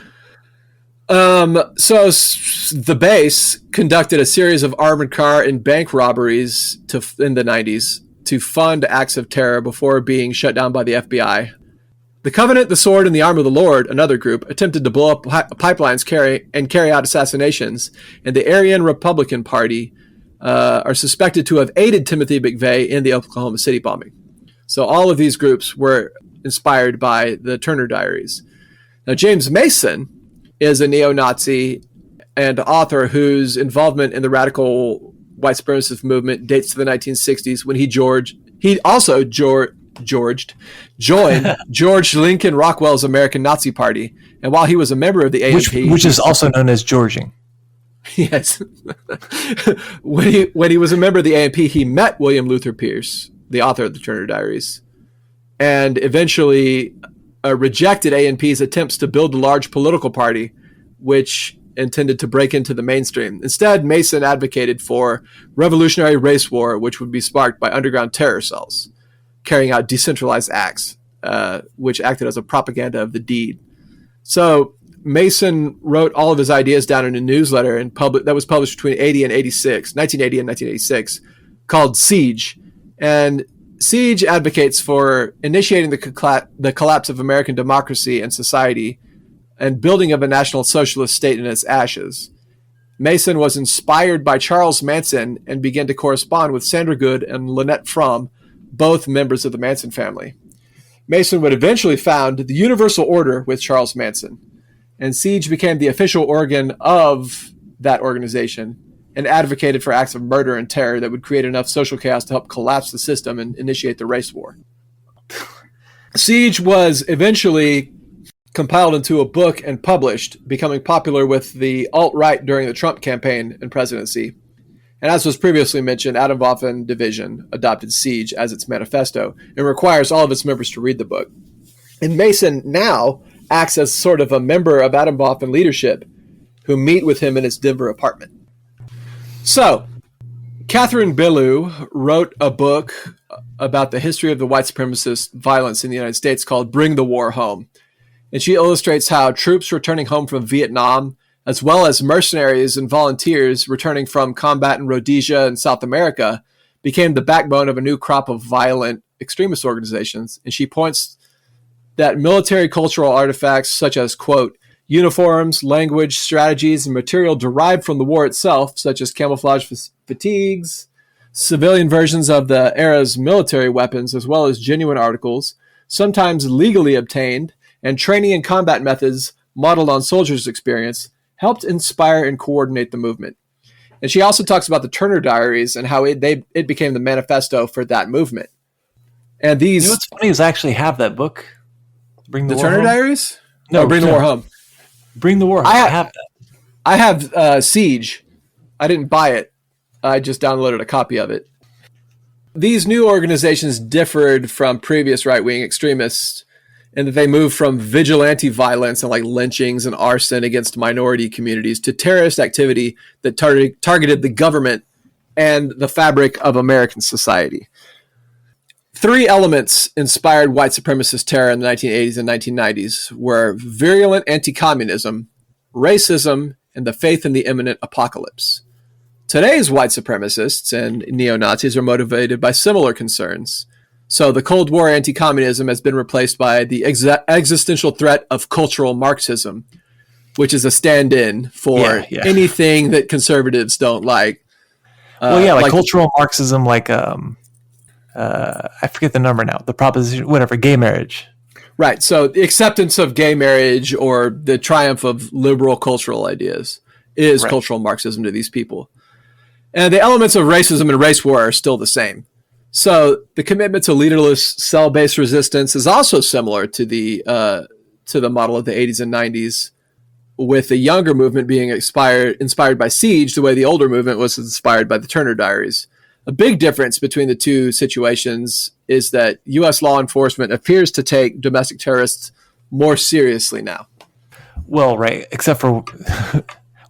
So the base conducted a series of armored car and bank robberies in the 90s to fund acts of terror before being shut down by the FBI. The Covenant, the Sword, and the Arm of the Lord, another group, attempted to blow up pipelines carry out assassinations, and the Aryan Republican Party are suspected to have aided Timothy McVeigh in the Oklahoma City bombing. So all of these groups were inspired by the Turner Diaries. Now, James Mason is a neo-Nazi and author whose involvement in the radical white supremacist movement dates to the 1960s when he joined George Lincoln Rockwell's American Nazi Party. And while he was a member of the ANP... Which is also known as Georging. Yes. When he was a member of the ANP, he met William Luther Pierce, the author of the Turner Diaries, and eventually rejected ANP's attempts to build a large political party, which intended to break into the mainstream. Instead, Mason advocated for revolutionary race war, which would be sparked by underground terror cells, carrying out decentralized acts, which acted as a propaganda of the deed. So Mason wrote all of his ideas down in a newsletter that was published between 1980 and 1986, called Siege. And Siege advocates for initiating the collapse of American democracy and society and building of a national socialist state in its ashes. Mason was inspired by Charles Manson and began to correspond with Sandra Good and Lynette Fromm, both members of the Manson family. Mason would eventually found the Universal Order with Charles Manson, and Siege became the official organ of that organization and advocated for acts of murder and terror that would create enough social chaos to help collapse the system and initiate the race war. Siege was eventually compiled into a book and published, becoming popular with the alt-right during the Trump campaign and presidency. And as was previously mentioned, Atomwaffen Division adopted Siege as its manifesto and requires all of its members to read the book. And Mason now acts as sort of a member of Atomwaffen leadership who meet with him in his Denver apartment. So, Catherine Belew wrote a book about the history of the white supremacist violence in the United States called Bring the War Home. And she illustrates how troops returning home from Vietnam, as well as mercenaries and volunteers returning from combat in Rhodesia and South America, became the backbone of a new crop of violent extremist organizations. And she points that military cultural artifacts such as, quote, uniforms, language, strategies, and material derived from the war itself, such as camouflage fatigues, civilian versions of the era's military weapons, as well as genuine articles, sometimes legally obtained, and training and combat methods modeled on soldiers' experience, helped inspire and coordinate the movement. And she also talks about the Turner Diaries and how it became the manifesto for that movement. And these... You know what's funny is I actually have that book. Bring the Turner Home. Diaries? No, Bring the War Home. Bring the War Home. I have that. I have Siege. I didn't buy it. I just downloaded a copy of it. These new organizations differed from previous right-wing extremists in that they moved from vigilante violence and like lynchings and arson against minority communities to terrorist activity that targeted the government and the fabric of American society. Three elements inspired white supremacist terror in the 1980s and 1990s were virulent anti-communism, racism, and the faith in the imminent apocalypse. Today's white supremacists and neo-Nazis are motivated by similar concerns. So the Cold War anti-communism has been replaced by the existential threat of cultural Marxism, which is a stand-in for anything that conservatives don't like. Like cultural Marxism, like I forget the number now. The proposition, whatever, gay marriage. Right. So the acceptance of gay marriage or the triumph of liberal cultural ideas is cultural Marxism to these people. And the elements of racism and race war are still the same. So the commitment to leaderless cell-based resistance is also similar to the model of the 80s and 90s, with the younger movement being inspired by Siege the way the older movement was inspired by the Turner Diaries. A big difference between the two situations is that U.S. law enforcement appears to take domestic terrorists more seriously now. Well, right, except for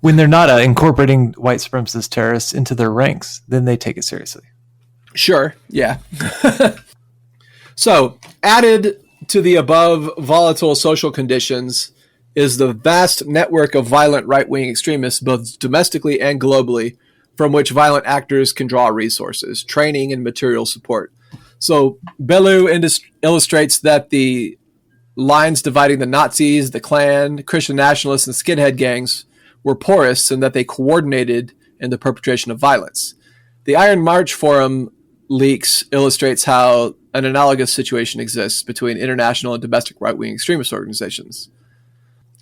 when they're not incorporating white supremacist terrorists into their ranks, then they take it seriously. Sure, yeah. So, added to the above volatile social conditions is the vast network of violent right-wing extremists, both domestically and globally, from which violent actors can draw resources, training, and material support. So, Belew illustrates that the lines dividing the Nazis, the Klan, Christian nationalists, and skinhead gangs were porous and that they coordinated in the perpetration of violence. The Iron March Forum leaks illustrates how an analogous situation exists between international and domestic right-wing extremist organizations.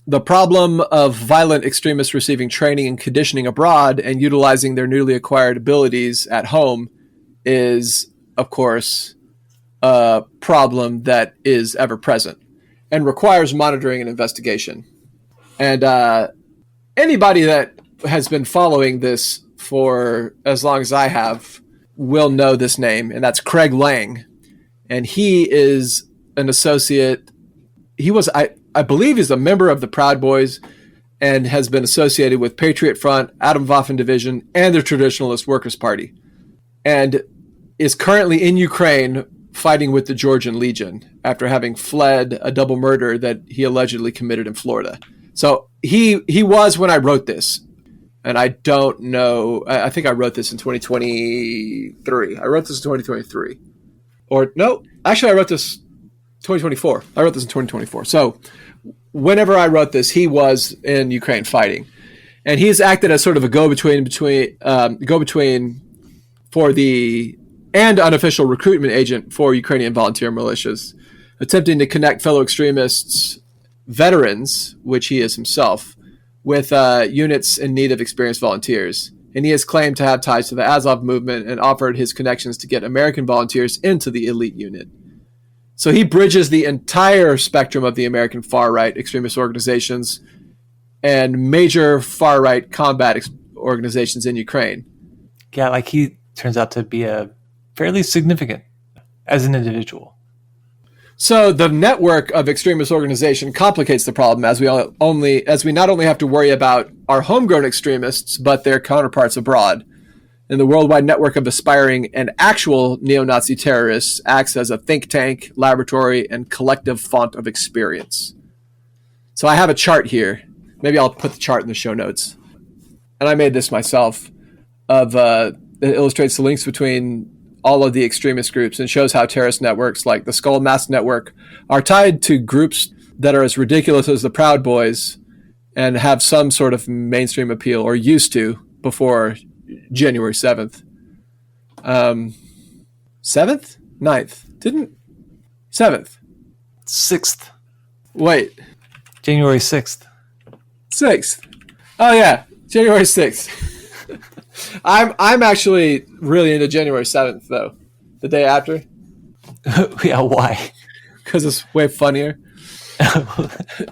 The problem of violent extremists receiving training and conditioning abroad and utilizing their newly acquired abilities at home is, of course, a problem that is ever present and requires monitoring and investigation. And anybody that has been following this for as long as I have will know this name, and that's Craig Lang. And he is an associate. He was, I believe he's a member of the Proud Boys and has been associated with Patriot Front, Atomwaffen Division, and the Traditionalist Workers' Party, and is currently in Ukraine fighting with the Georgian Legion after having fled a double murder that he allegedly committed in Florida. So he was when I wrote this, and I don't know. I think I wrote this in 2023. I wrote this in 2023. Or no, actually I wrote this 2024. I wrote this in 2024. So whenever I wrote this, he was in Ukraine fighting, and he's acted as sort of a go-between for the and unofficial recruitment agent for Ukrainian volunteer militias, attempting to connect fellow extremists, veterans, which he is himself, with units in need of experienced volunteers. And he has claimed to have ties to the Azov movement and offered his connections to get American volunteers into the elite unit. So he bridges the entire spectrum of the American far-right extremist organizations and major far-right combat organizations in Ukraine. Yeah, like he turns out to be a fairly significant as an individual. So the network of extremist organization complicates the problem, as we not only have to worry about our homegrown extremists, but their counterparts abroad. And the worldwide network of aspiring and actual neo-Nazi terrorists acts as a think tank, laboratory, and collective font of experience. So I have a chart here. Maybe I'll put the chart in the show notes. And I made this myself. It illustrates the links between all of the extremist groups and shows how terrorist networks like the Skull Mask Network are tied to groups that are as ridiculous as the Proud Boys and have some sort of mainstream appeal, or used to before January 7th. 7th? 9th? 7th. 6th. Wait. January 6th. 6th. Oh yeah, January 6th. I'm actually really into January 7th though. The day after. Yeah, why? Because it's way funnier.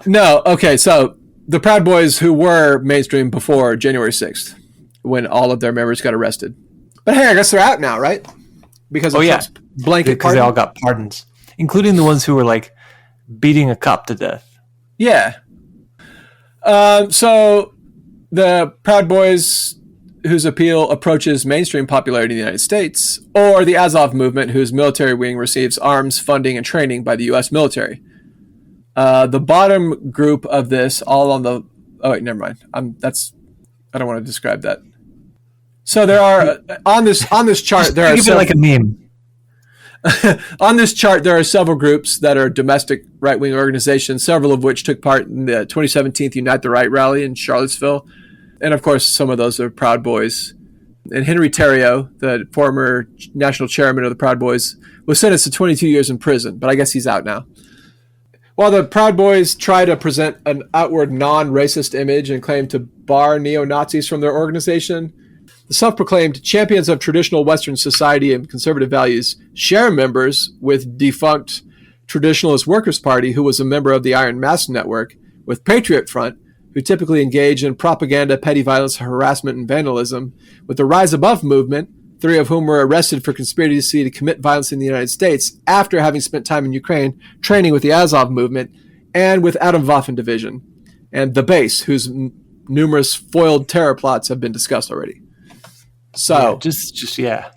No, okay, so the Proud Boys, who were mainstream before January 6th, when all of their members got arrested. But hey, I guess they're out now, right? Because of Trump's blanket because pardon? they all got pardons, including the ones who were like beating a cop to death. Yeah. So the Proud Boys, whose appeal approaches mainstream popularity in the United States, or the Azov movement, whose military wing receives arms, funding, and training by the U.S. military. The bottom group of this, all on the... Oh, wait, never mind. I don't want to describe that. So there are... On this chart, there are... Give it like a meme. On this chart, there are several groups that are domestic right-wing organizations, several of which took part in the 2017 Unite the Right rally in Charlottesville. And of course, some of those are Proud Boys. And Henry Theriault, the former national chairman of the Proud Boys, was sentenced to 22 years in prison, but I guess he's out now. While the Proud Boys try to present an outward non-racist image and claim to bar neo-Nazis from their organization, the self-proclaimed champions of traditional Western society and conservative values share members with defunct Traditionalist Workers' Party, who was a member of the Iron Mask Network, with Patriot Front, who typically engage in propaganda, petty violence, harassment, and vandalism, with the Rise Above movement, 3 of whom were arrested for conspiracy to commit violence in the United States after having spent time in Ukraine training with the Azov movement, and with Atomwaffen Division, and the Base, whose numerous foiled terror plots have been discussed already. So, yeah.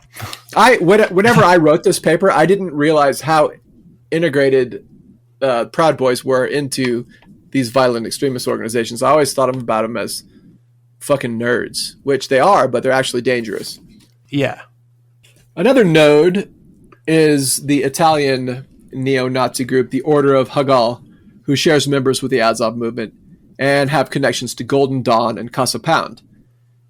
Whenever I wrote this paper, I didn't realize how integrated Proud Boys were into these violent extremist organizations. I always thought about them as fucking nerds, which they are, but they're actually dangerous. Yeah. Another node is the Italian neo-Nazi group, the Order of Hagel, who shares members with the Azov movement and have connections to Golden Dawn and Casa Pound.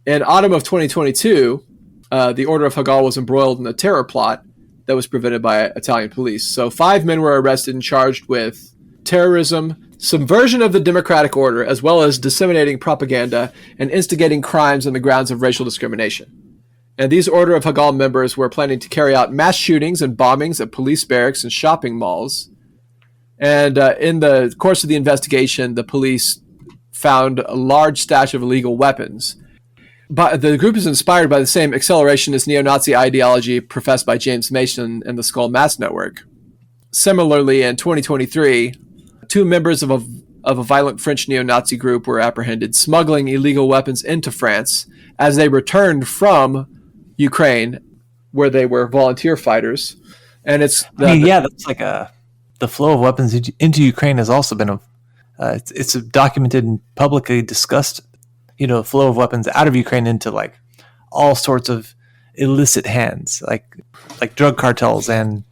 In autumn of 2022, the Order of Hagal was embroiled in a terror plot that was prevented by Italian police. So 5 men were arrested and charged with terrorism, subversion of the democratic order, as well as disseminating propaganda and instigating crimes on the grounds of racial discrimination. And these Order of Hagal members were planning to carry out mass shootings and bombings at police barracks and shopping malls. And in the course of the investigation, the police found a large stash of illegal weapons. But the group is inspired by the same accelerationist neo-Nazi ideology professed by James Mason and the Skull Mass Network. Similarly, in 2023, 2 members of a violent French neo-Nazi group were apprehended smuggling illegal weapons into France as they returned from Ukraine, where they were volunteer fighters. And it's that's like the flow of weapons into Ukraine has also been it's documented and publicly discussed. Flow of weapons out of Ukraine into like all sorts of illicit hands, like drug cartels and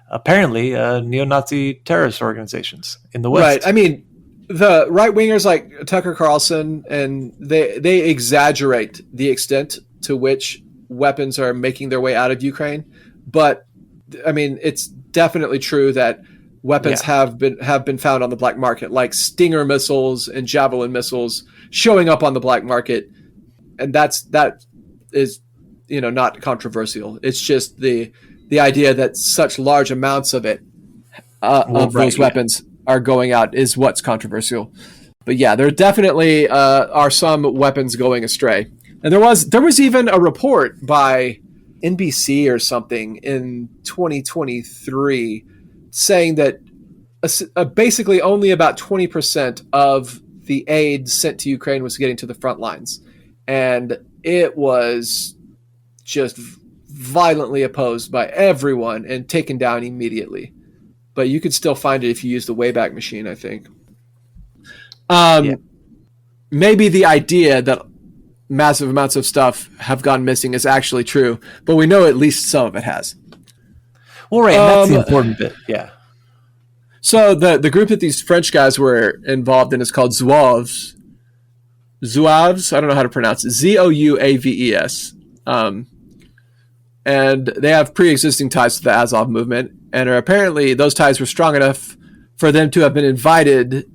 apparently neo-Nazi terrorist organizations in the West. Right. I mean, the right-wingers like Tucker Carlson, and they exaggerate the extent to which weapons are making their way out of Ukraine. But I mean, it's definitely true that weapons have been found on the black market, like Stinger missiles and Javelin missiles showing up on the black market, and that is not controversial. It's just the idea that such large amounts of it those weapons are going out is what's controversial. But yeah, there definitely are some weapons going astray, and there was even a report by NBC or something in 2023 saying that basically only about 20% of the aid sent to Ukraine was getting to the front lines. And it was just violently opposed by everyone and taken down immediately. But you could still find it if you use the Wayback Machine, I think. Maybe the idea that massive amounts of stuff have gone missing is actually true, but we know at least some of it has. Well, right, that's the important bit, yeah. So the group that these French guys were involved in is called Zouaves. Zouaves, I don't know how to pronounce it. Zouaves. And they have pre-existing ties to the Azov movement, and apparently those ties were strong enough for them to have been invited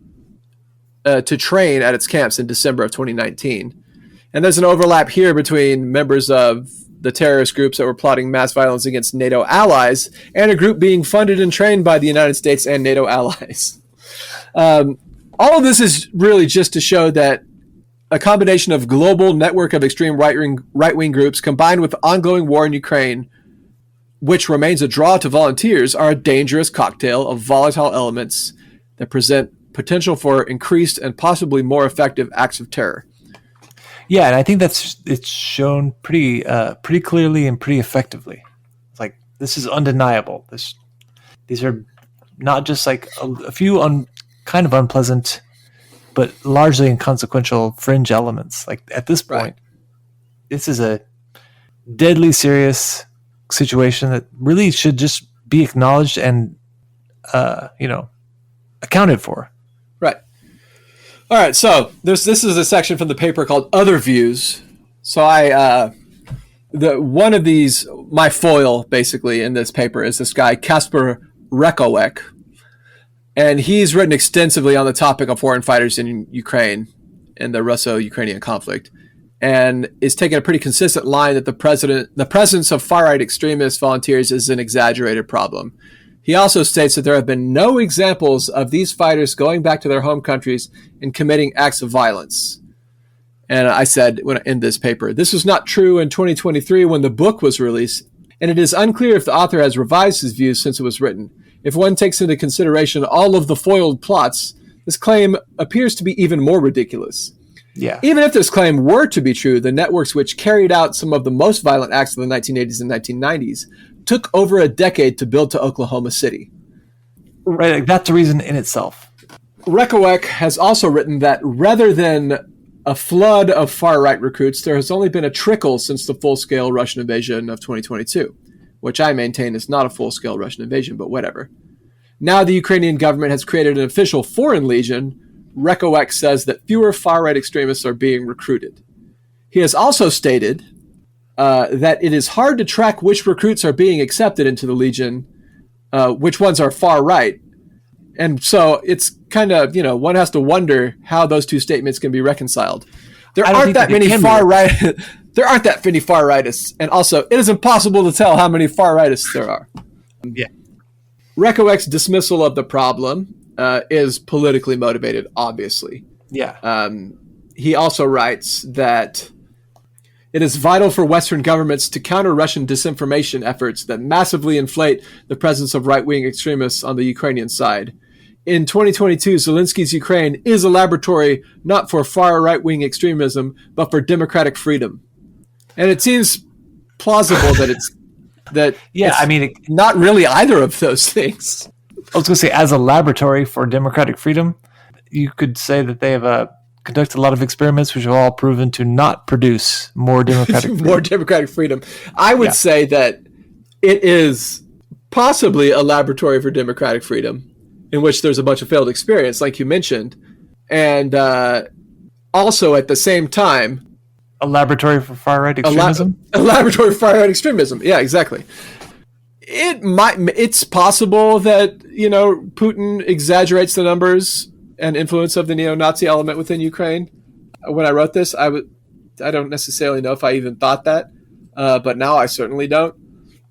to train at its camps in December of 2019. And there's an overlap here between members of the terrorist groups that were plotting mass violence against NATO allies and a group being funded and trained by the United States and NATO allies. All of this is really just to show that a combination of global network of extreme right-wing groups combined with ongoing war in Ukraine, which remains a draw to volunteers, are a dangerous cocktail of volatile elements that present potential for increased and possibly more effective acts of terror. Yeah, and I think it's shown pretty clearly and pretty effectively. It's like, this is undeniable. These are not just like a few kind of unpleasant, but largely inconsequential fringe elements. Like at this point, This is a deadly serious situation that really should just be acknowledged and accounted for. Right. All right, so this is a section from the paper called Other Views. So one of these, my foil basically in this paper is this guy, Kacper Rekawek. And he's written extensively on the topic of foreign fighters in Ukraine in the Russo-Ukrainian conflict, and is taking a pretty consistent line that the presence of far-right extremist volunteers is an exaggerated problem. He also states that there have been no examples of these fighters going back to their home countries and committing acts of violence. And I said in this paper, this was not true in 2023 when the book was released, and it is unclear if the author has revised his views since it was written. If one takes into consideration all of the foiled plots, this claim appears to be even more ridiculous. Yeah. Even if this claim were to be true, the networks which carried out some of the most violent acts of the 1980s and 1990s took over a decade to build to Oklahoma City. Right, like that's a reason in itself. Rekawek has also written that rather than a flood of far-right recruits, there has only been a trickle since the full-scale Russian invasion of 2022, which I maintain is not a full-scale Russian invasion, but whatever. Now the Ukrainian government has created an official foreign legion. Rekawek says that fewer far-right extremists are being recruited. He has also stated that it is hard to track which recruits are being accepted into the legion, which ones are far-right. And so it's kind of, one has to wonder how those two statements can be reconciled. There aren't that many far-rightists. And also, it is impossible to tell how many far-rightists there are. Yeah. Rekawek's dismissal of the problem is politically motivated, obviously. Yeah. He also writes that it is vital for Western governments to counter Russian disinformation efforts that massively inflate the presence of right-wing extremists on the Ukrainian side. In 2022, Zelensky's Ukraine is a laboratory not for far right-wing extremism, but for democratic freedom. And it seems plausible that it's not really either of those things. I was going to say, as a laboratory for democratic freedom, you could say that they have conducted a lot of experiments which have all proven to not produce more democratic freedom. More democratic freedom. I would say that it is possibly a laboratory for democratic freedom, in which there's a bunch of failed experience, like you mentioned, and also at the same time, a laboratory for far-right extremism? A laboratory for far-right extremism. Yeah, exactly. It's possible that, Putin exaggerates the numbers and influence of the neo-Nazi element within Ukraine. When I wrote this, I don't necessarily know if I even thought that, but now I certainly don't.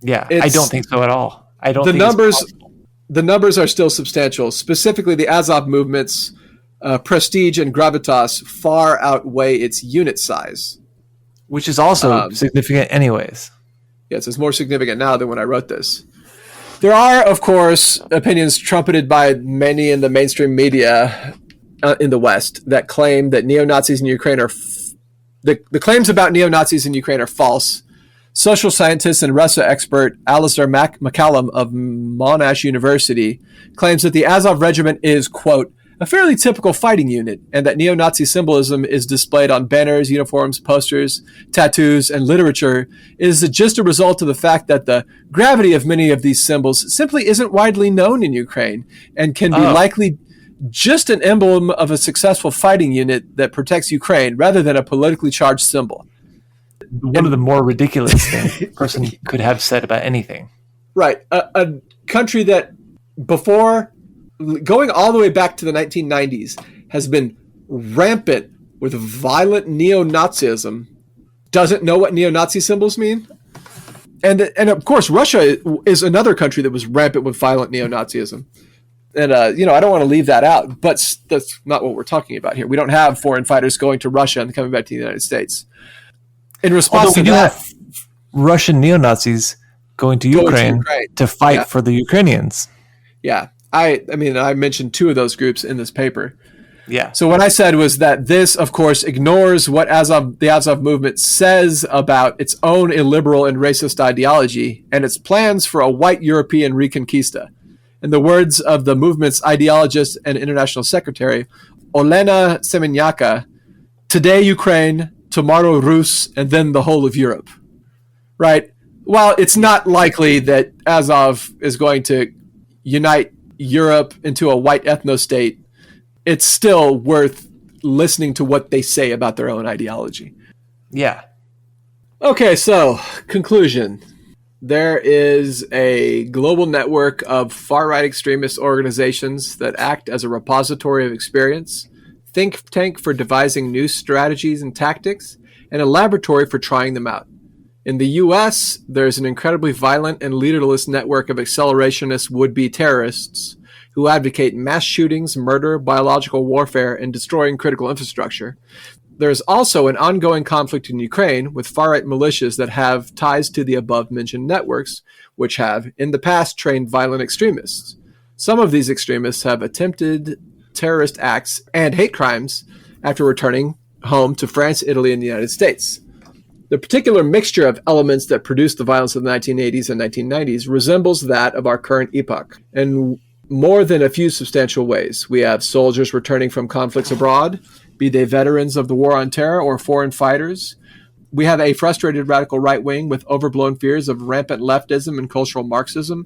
Yeah, I don't think so at all. The numbers are still substantial. Specifically, the Azov movement's prestige and gravitas far outweigh its unit size. Which is also significant anyways. Yes, it's more significant now than when I wrote this. There are, of course, opinions trumpeted by many in the mainstream media in the West that claim that neo-Nazis in Ukraine the claims about neo-Nazis in Ukraine are false. Social scientist and Russia expert Alistair McCallum of Monash University claims that the Azov regiment is, quote, a fairly typical fighting unit, and that neo-Nazi symbolism is displayed on banners, uniforms, posters, tattoos, and literature is just a result of the fact that the gravity of many of these symbols simply isn't widely known in Ukraine and can be likely just an emblem of a successful fighting unit that protects Ukraine rather than a politically charged symbol. One of the more ridiculous things a person could have said about anything. Right. A country that before, going all the way back to the 1990s, has been rampant with violent neo-Nazism, doesn't know what neo-Nazi symbols mean. And of course, Russia is another country that was rampant with violent neo-Nazism. And, I don't want to leave that out, but that's not what we're talking about here. We don't have foreign fighters going to Russia and coming back to the United States. In response to that, have Russian neo-Nazis going to Ukraine to fight for the Ukrainians. Yeah. I mentioned two of those groups in this paper. Yeah. So what I said was that this, of course, ignores what the Azov movement says about its own illiberal and racist ideology and its plans for a white European reconquista. In the words of the movement's ideologist and international secretary, Olena Semenyaka, today Ukraine, tomorrow Rus, and then the whole of Europe. Right? While it's not likely that Azov is going to unite Europe into a white ethno-state, it's still worth listening to what they say about their own ideology. Yeah. Okay, so conclusion. There is a global network of far-right extremist organizations that act as a repository of experience, think tank for devising new strategies and tactics, and a laboratory for trying them out. In the U.S., there's an incredibly violent and leaderless network of accelerationist would-be terrorists who advocate mass shootings, murder, biological warfare, and destroying critical infrastructure. There's also an ongoing conflict in Ukraine with far-right militias that have ties to the above-mentioned networks, which have, in the past, trained violent extremists. Some of these extremists have attempted terrorist acts and hate crimes after returning home to France, Italy, and the United States. The particular mixture of elements that produced the violence of the 1980s and 1990s resembles that of our current epoch in more than a few substantial ways. We have soldiers returning from conflicts abroad, be they veterans of the war on terror or foreign fighters. We have a frustrated radical right wing with overblown fears of rampant leftism and cultural Marxism.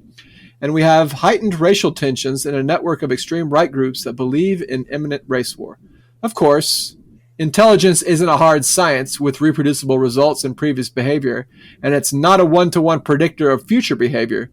And we have heightened racial tensions and a network of extreme right groups that believe in imminent race war. Of course, intelligence isn't a hard science with reproducible results in previous behavior, and it's not a one-to-one predictor of future behavior.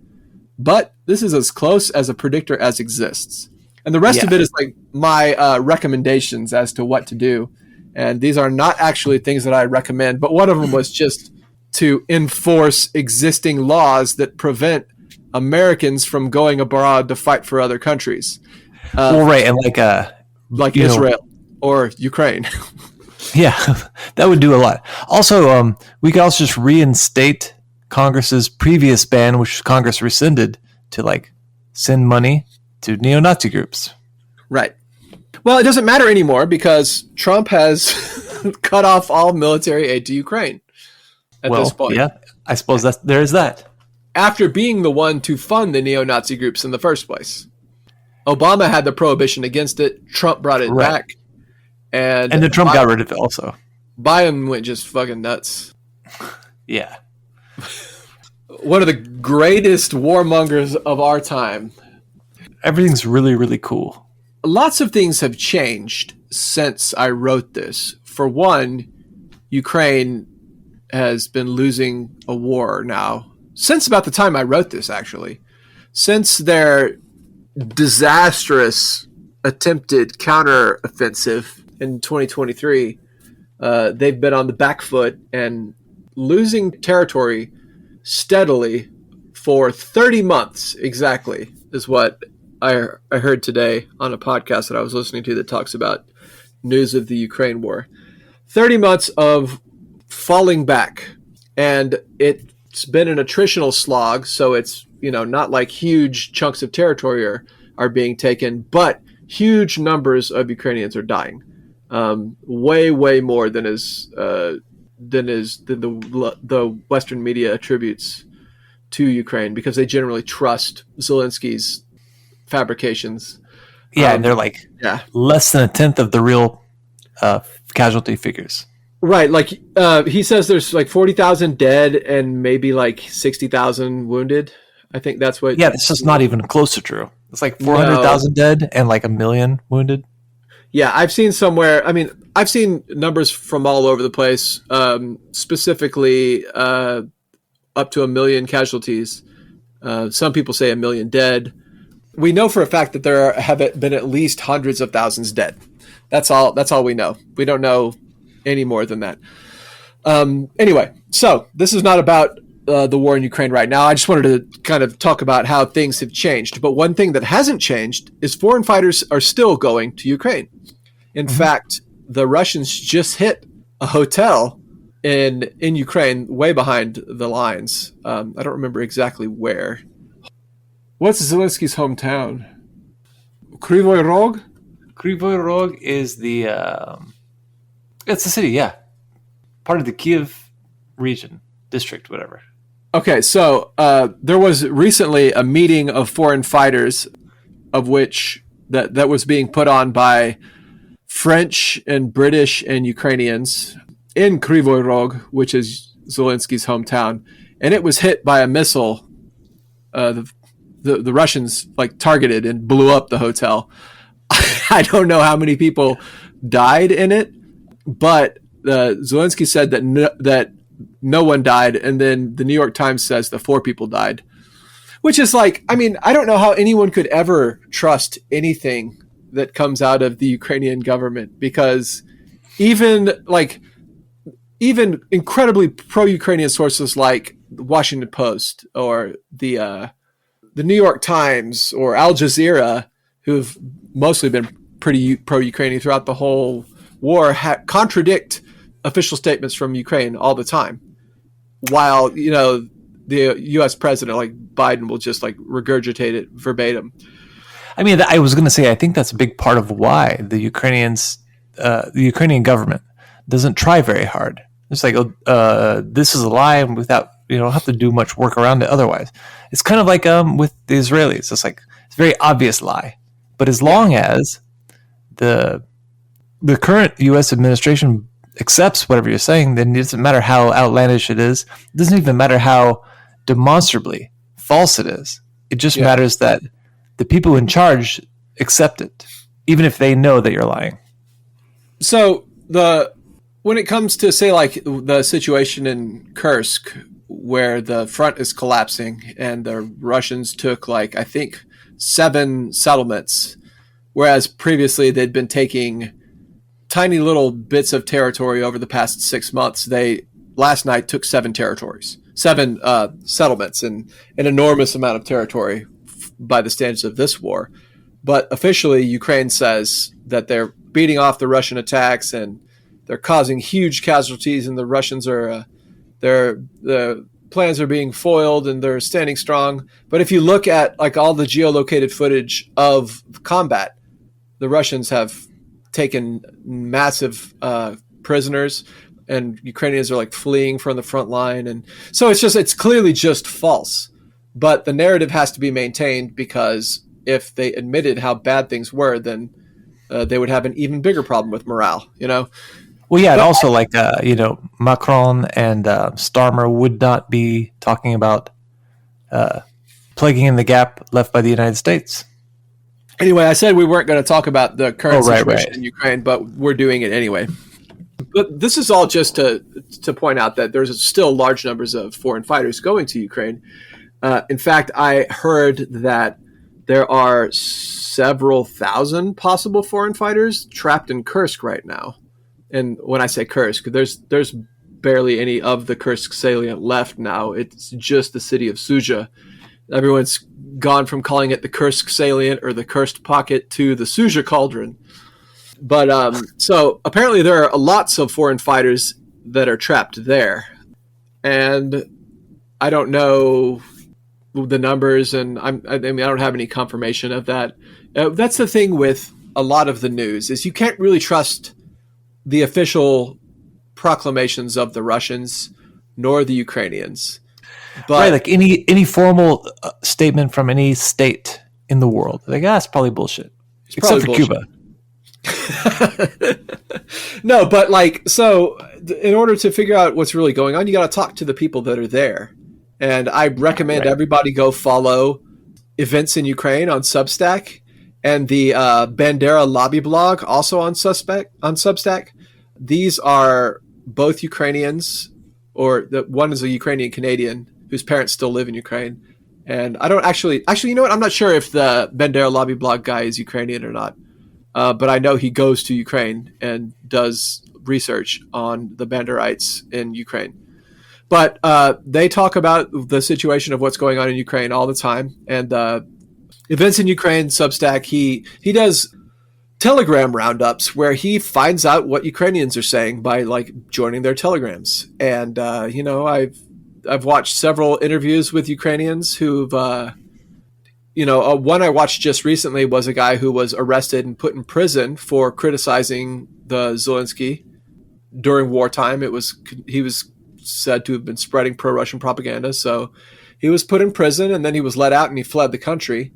But this is as close as a predictor as exists. And the rest of it is like my recommendations as to what to do. And these are not actually things that I recommend, but one of them was just to enforce existing laws that prevent Americans from going abroad to fight for other countries. Right, and like Israel or Ukraine. Yeah, that would do a lot. Also, we could also just reinstate Congress's previous ban, which Congress rescinded, to like send money to neo-Nazi groups. Right. Well, it doesn't matter anymore because Trump has cut off all military aid to Ukraine at this point. Yeah, I suppose there is that. After being the one to fund the neo-Nazi groups in the first place. Obama had the prohibition against it. Trump brought it back. And then Trump got rid of it also. Biden went just fucking nuts. Yeah. One of the greatest warmongers of our time. Everything's really, really cool. Lots of things have changed since I wrote this. For one, Ukraine has been losing a war now. Since about the time I wrote this, actually. Since their disastrous attempted counteroffensive in 2023, they've been on the back foot and losing territory steadily for 30 months exactly is what I heard today on a podcast that I was listening to that talks about news of the Ukraine war. 30 months of falling back, and it's been an attritional slog, so it's not like huge chunks of territory are being taken, but huge numbers of Ukrainians are dying, way more than the Western media attributes to Ukraine, because they generally trust Zelensky's fabrications. Yeah, and they're like less than a tenth of the real casualty figures. Right, like he says there's like 40,000 dead and maybe like 60,000 wounded. I think that's what... Yeah, it's just not even close to true. It's like 400,000 dead and like 1 million wounded. Yeah, I've seen numbers from all over the place, specifically up to 1 million casualties. Some people say 1 million dead. We know for a fact that there have been at least hundreds of thousands dead. That's all we know. We don't know any more than that. Anyway, so this is not about the war in Ukraine right now. I just wanted to kind of talk about how things have changed. But one thing that hasn't changed is foreign fighters are still going to Ukraine. In fact, the Russians just hit a hotel in Ukraine, way behind the lines. I don't remember exactly where. What's Zelensky's hometown? Kryvyi Rog? Kryvyi Rog is it's the city, yeah. Part of the Kiev region, district, whatever. Okay, so there was recently a meeting of foreign fighters, of which that was being put on by French and British and Ukrainians in Kryvyi Rog, which is Zelensky's hometown, and it was hit by a missile. The Russians targeted and blew up the hotel. I don't know how many people died in it, but Zelensky said that no one died, and then the New York Times says that 4 people died, which is I don't know how anyone could ever trust anything that comes out of the Ukrainian government, because even incredibly pro-Ukrainian sources like the Washington Post or the New York Times or Al Jazeera, who've mostly been pretty pro-Ukrainian throughout the whole war, contradict official statements from Ukraine all the time, while the U.S. president Biden will just regurgitate it verbatim. I mean, I was going to say, I think that's a big part of why the Ukrainian government doesn't try very hard. It's this is a lie, and without don't have to do much work around it otherwise. It's kind of like with the Israelis. It's it's a very obvious lie, but as long as the current U.S. administration accepts whatever you're saying, then it doesn't matter how outlandish it is. It doesn't even matter how demonstrably false it is. It just matters that the people in charge accept it, even if they know that you're lying. So when it comes to, say, like the situation in Kursk, where the front is collapsing and the Russians took, like, I think 7 settlements, whereas previously they'd been taking tiny little bits of territory over the past 6 months. They last night took 7 settlements, and an enormous amount of territory by the standards of this war. But officially, Ukraine says that they're beating off the Russian attacks and they're causing huge casualties, and the Russians are the plans are being foiled and they're standing strong. But if you look at, like, all the geolocated footage of combat, the Russians have taken massive prisoners, and Ukrainians are, like, fleeing from the front line. And so it's clearly just false. But the narrative has to be maintained, because if they admitted how bad things were, then they would have an even bigger problem with morale, you know? Well, yeah, and also, like, Macron and Starmer would not be talking about plugging in the gap left by the United States. Anyway, I said we weren't going to talk about the current situation in Ukraine, but we're doing it anyway. But this is all just to point out that there's still large numbers of foreign fighters going to Ukraine. In fact, I heard that there are several thousand possible foreign fighters trapped in Kursk right now. And when I say Kursk, there's barely any of the Kursk salient left now. It's just the city of Sudzha. Everyone's gone from calling it the Kursk salient or the Kursk pocket to the Sudzha cauldron. But so apparently there are lots of foreign fighters that are trapped there. And I don't know the numbers, and I mean, I don't have any confirmation of that. That's the thing with a lot of the news, is you can't really trust the official proclamations of the Russians nor the Ukrainians. But right, like any formal statement from any state in the world, like, it's probably bullshit. Except for Cuba. No, but, like, so in order to figure out what's really going on, you got to talk to the people that are there. And I recommend everybody go follow Events in Ukraine on Substack, and the Bandera Lobby blog also on Substack. These are both Ukrainians, or one is a Ukrainian Canadian whose parents still live in Ukraine. And I don't actually, you know what? I'm not sure if the Bandera Lobby blog guy is Ukrainian or not. But I know he goes to Ukraine and does research on the Banderites in Ukraine. But they talk about the situation of what's going on in Ukraine all the time. And Events in Ukraine Substack, he does Telegram roundups where he finds out what Ukrainians are saying by, like, joining their Telegrams. And I've watched several interviews with Ukrainians who've one I watched just recently was a guy who was arrested and put in prison for criticizing the Zelensky during wartime. He was said to have been spreading pro-Russian propaganda. So he was put in prison, and then he was let out and he fled the country.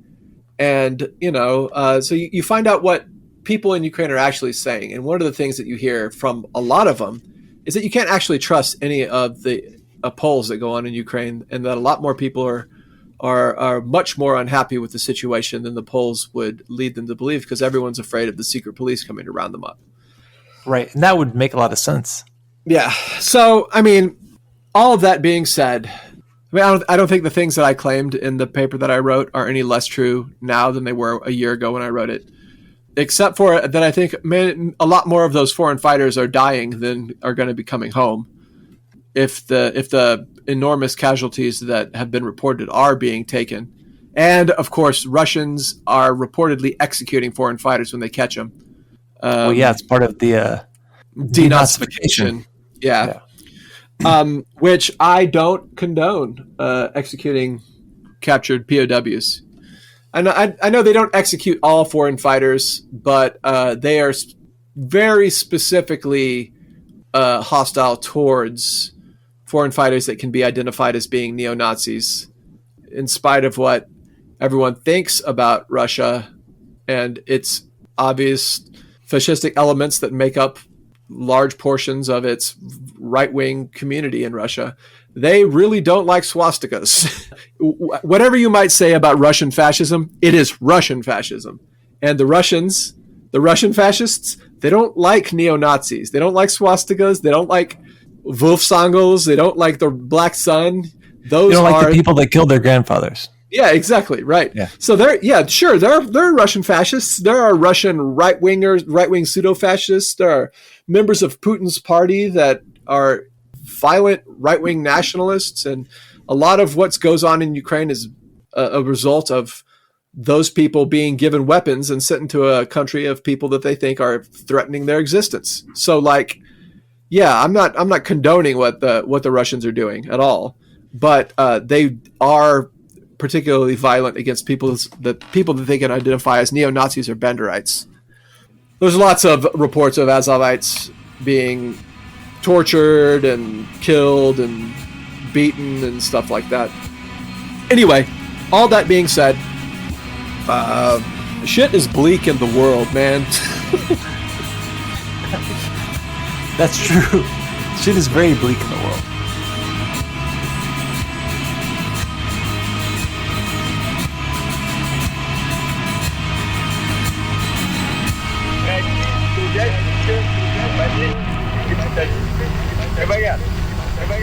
And, so you find out what people in Ukraine are actually saying. And one of the things that you hear from a lot of them is that you can't actually trust any of the polls that go on in Ukraine, and that a lot more people are much more unhappy with the situation than the polls would lead them to believe, because everyone's afraid of the secret police coming to round them up. Right. And that would make a lot of sense. Yeah. So, I mean, all of that being said, I don't think the things that I claimed in the paper that I wrote are any less true now than they were a year ago when I wrote it. Except for that, I think a lot more of those foreign fighters are dying than are going to be coming home. If the enormous casualties that have been reported are being taken. And, of course, Russians are reportedly executing foreign fighters when they catch them. It's part of the denazification. Yeah. Which I don't condone, executing captured POWs. And I know they don't execute all foreign fighters, but they are very specifically hostile towards foreign fighters that can be identified as being neo-Nazis, in spite of what everyone thinks about Russia and its obvious fascistic elements that make up large portions of its right-wing community in Russia, they really don't like swastikas. Whatever you might say about Russian fascism, it is Russian fascism. And the Russian fascists, they don't like neo-Nazis. They don't like swastikas. They don't like Wolfsangels. They don't like the Black Sun. Those They don't like are the people that killed their grandfathers. Yeah, exactly. Right. Yeah. So there are Russian fascists. There are Russian right-wing pseudo-fascists. There are members of Putin's party that are violent right-wing nationalists. And a lot of what goes on in Ukraine is a result of those people being given weapons and sent into a country of people that they think are threatening their existence. So like, yeah, I'm not condoning what the Russians are doing at all, but they are particularly violent against people that they can identify as neo-Nazis or Banderites. There's lots of reports of Azovites being tortured and killed and beaten and stuff like that. Anyway, all that being said, shit is bleak in the world, man. That's true. Shit is very bleak in the world.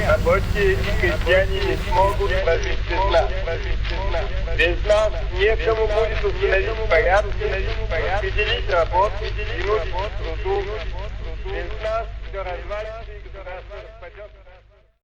Рабочие и крестьяне не смогут прожить без нас. Без нас некому будет установить порядок, определить работу, тянуть труду. Без нас все развалится и государство распадется.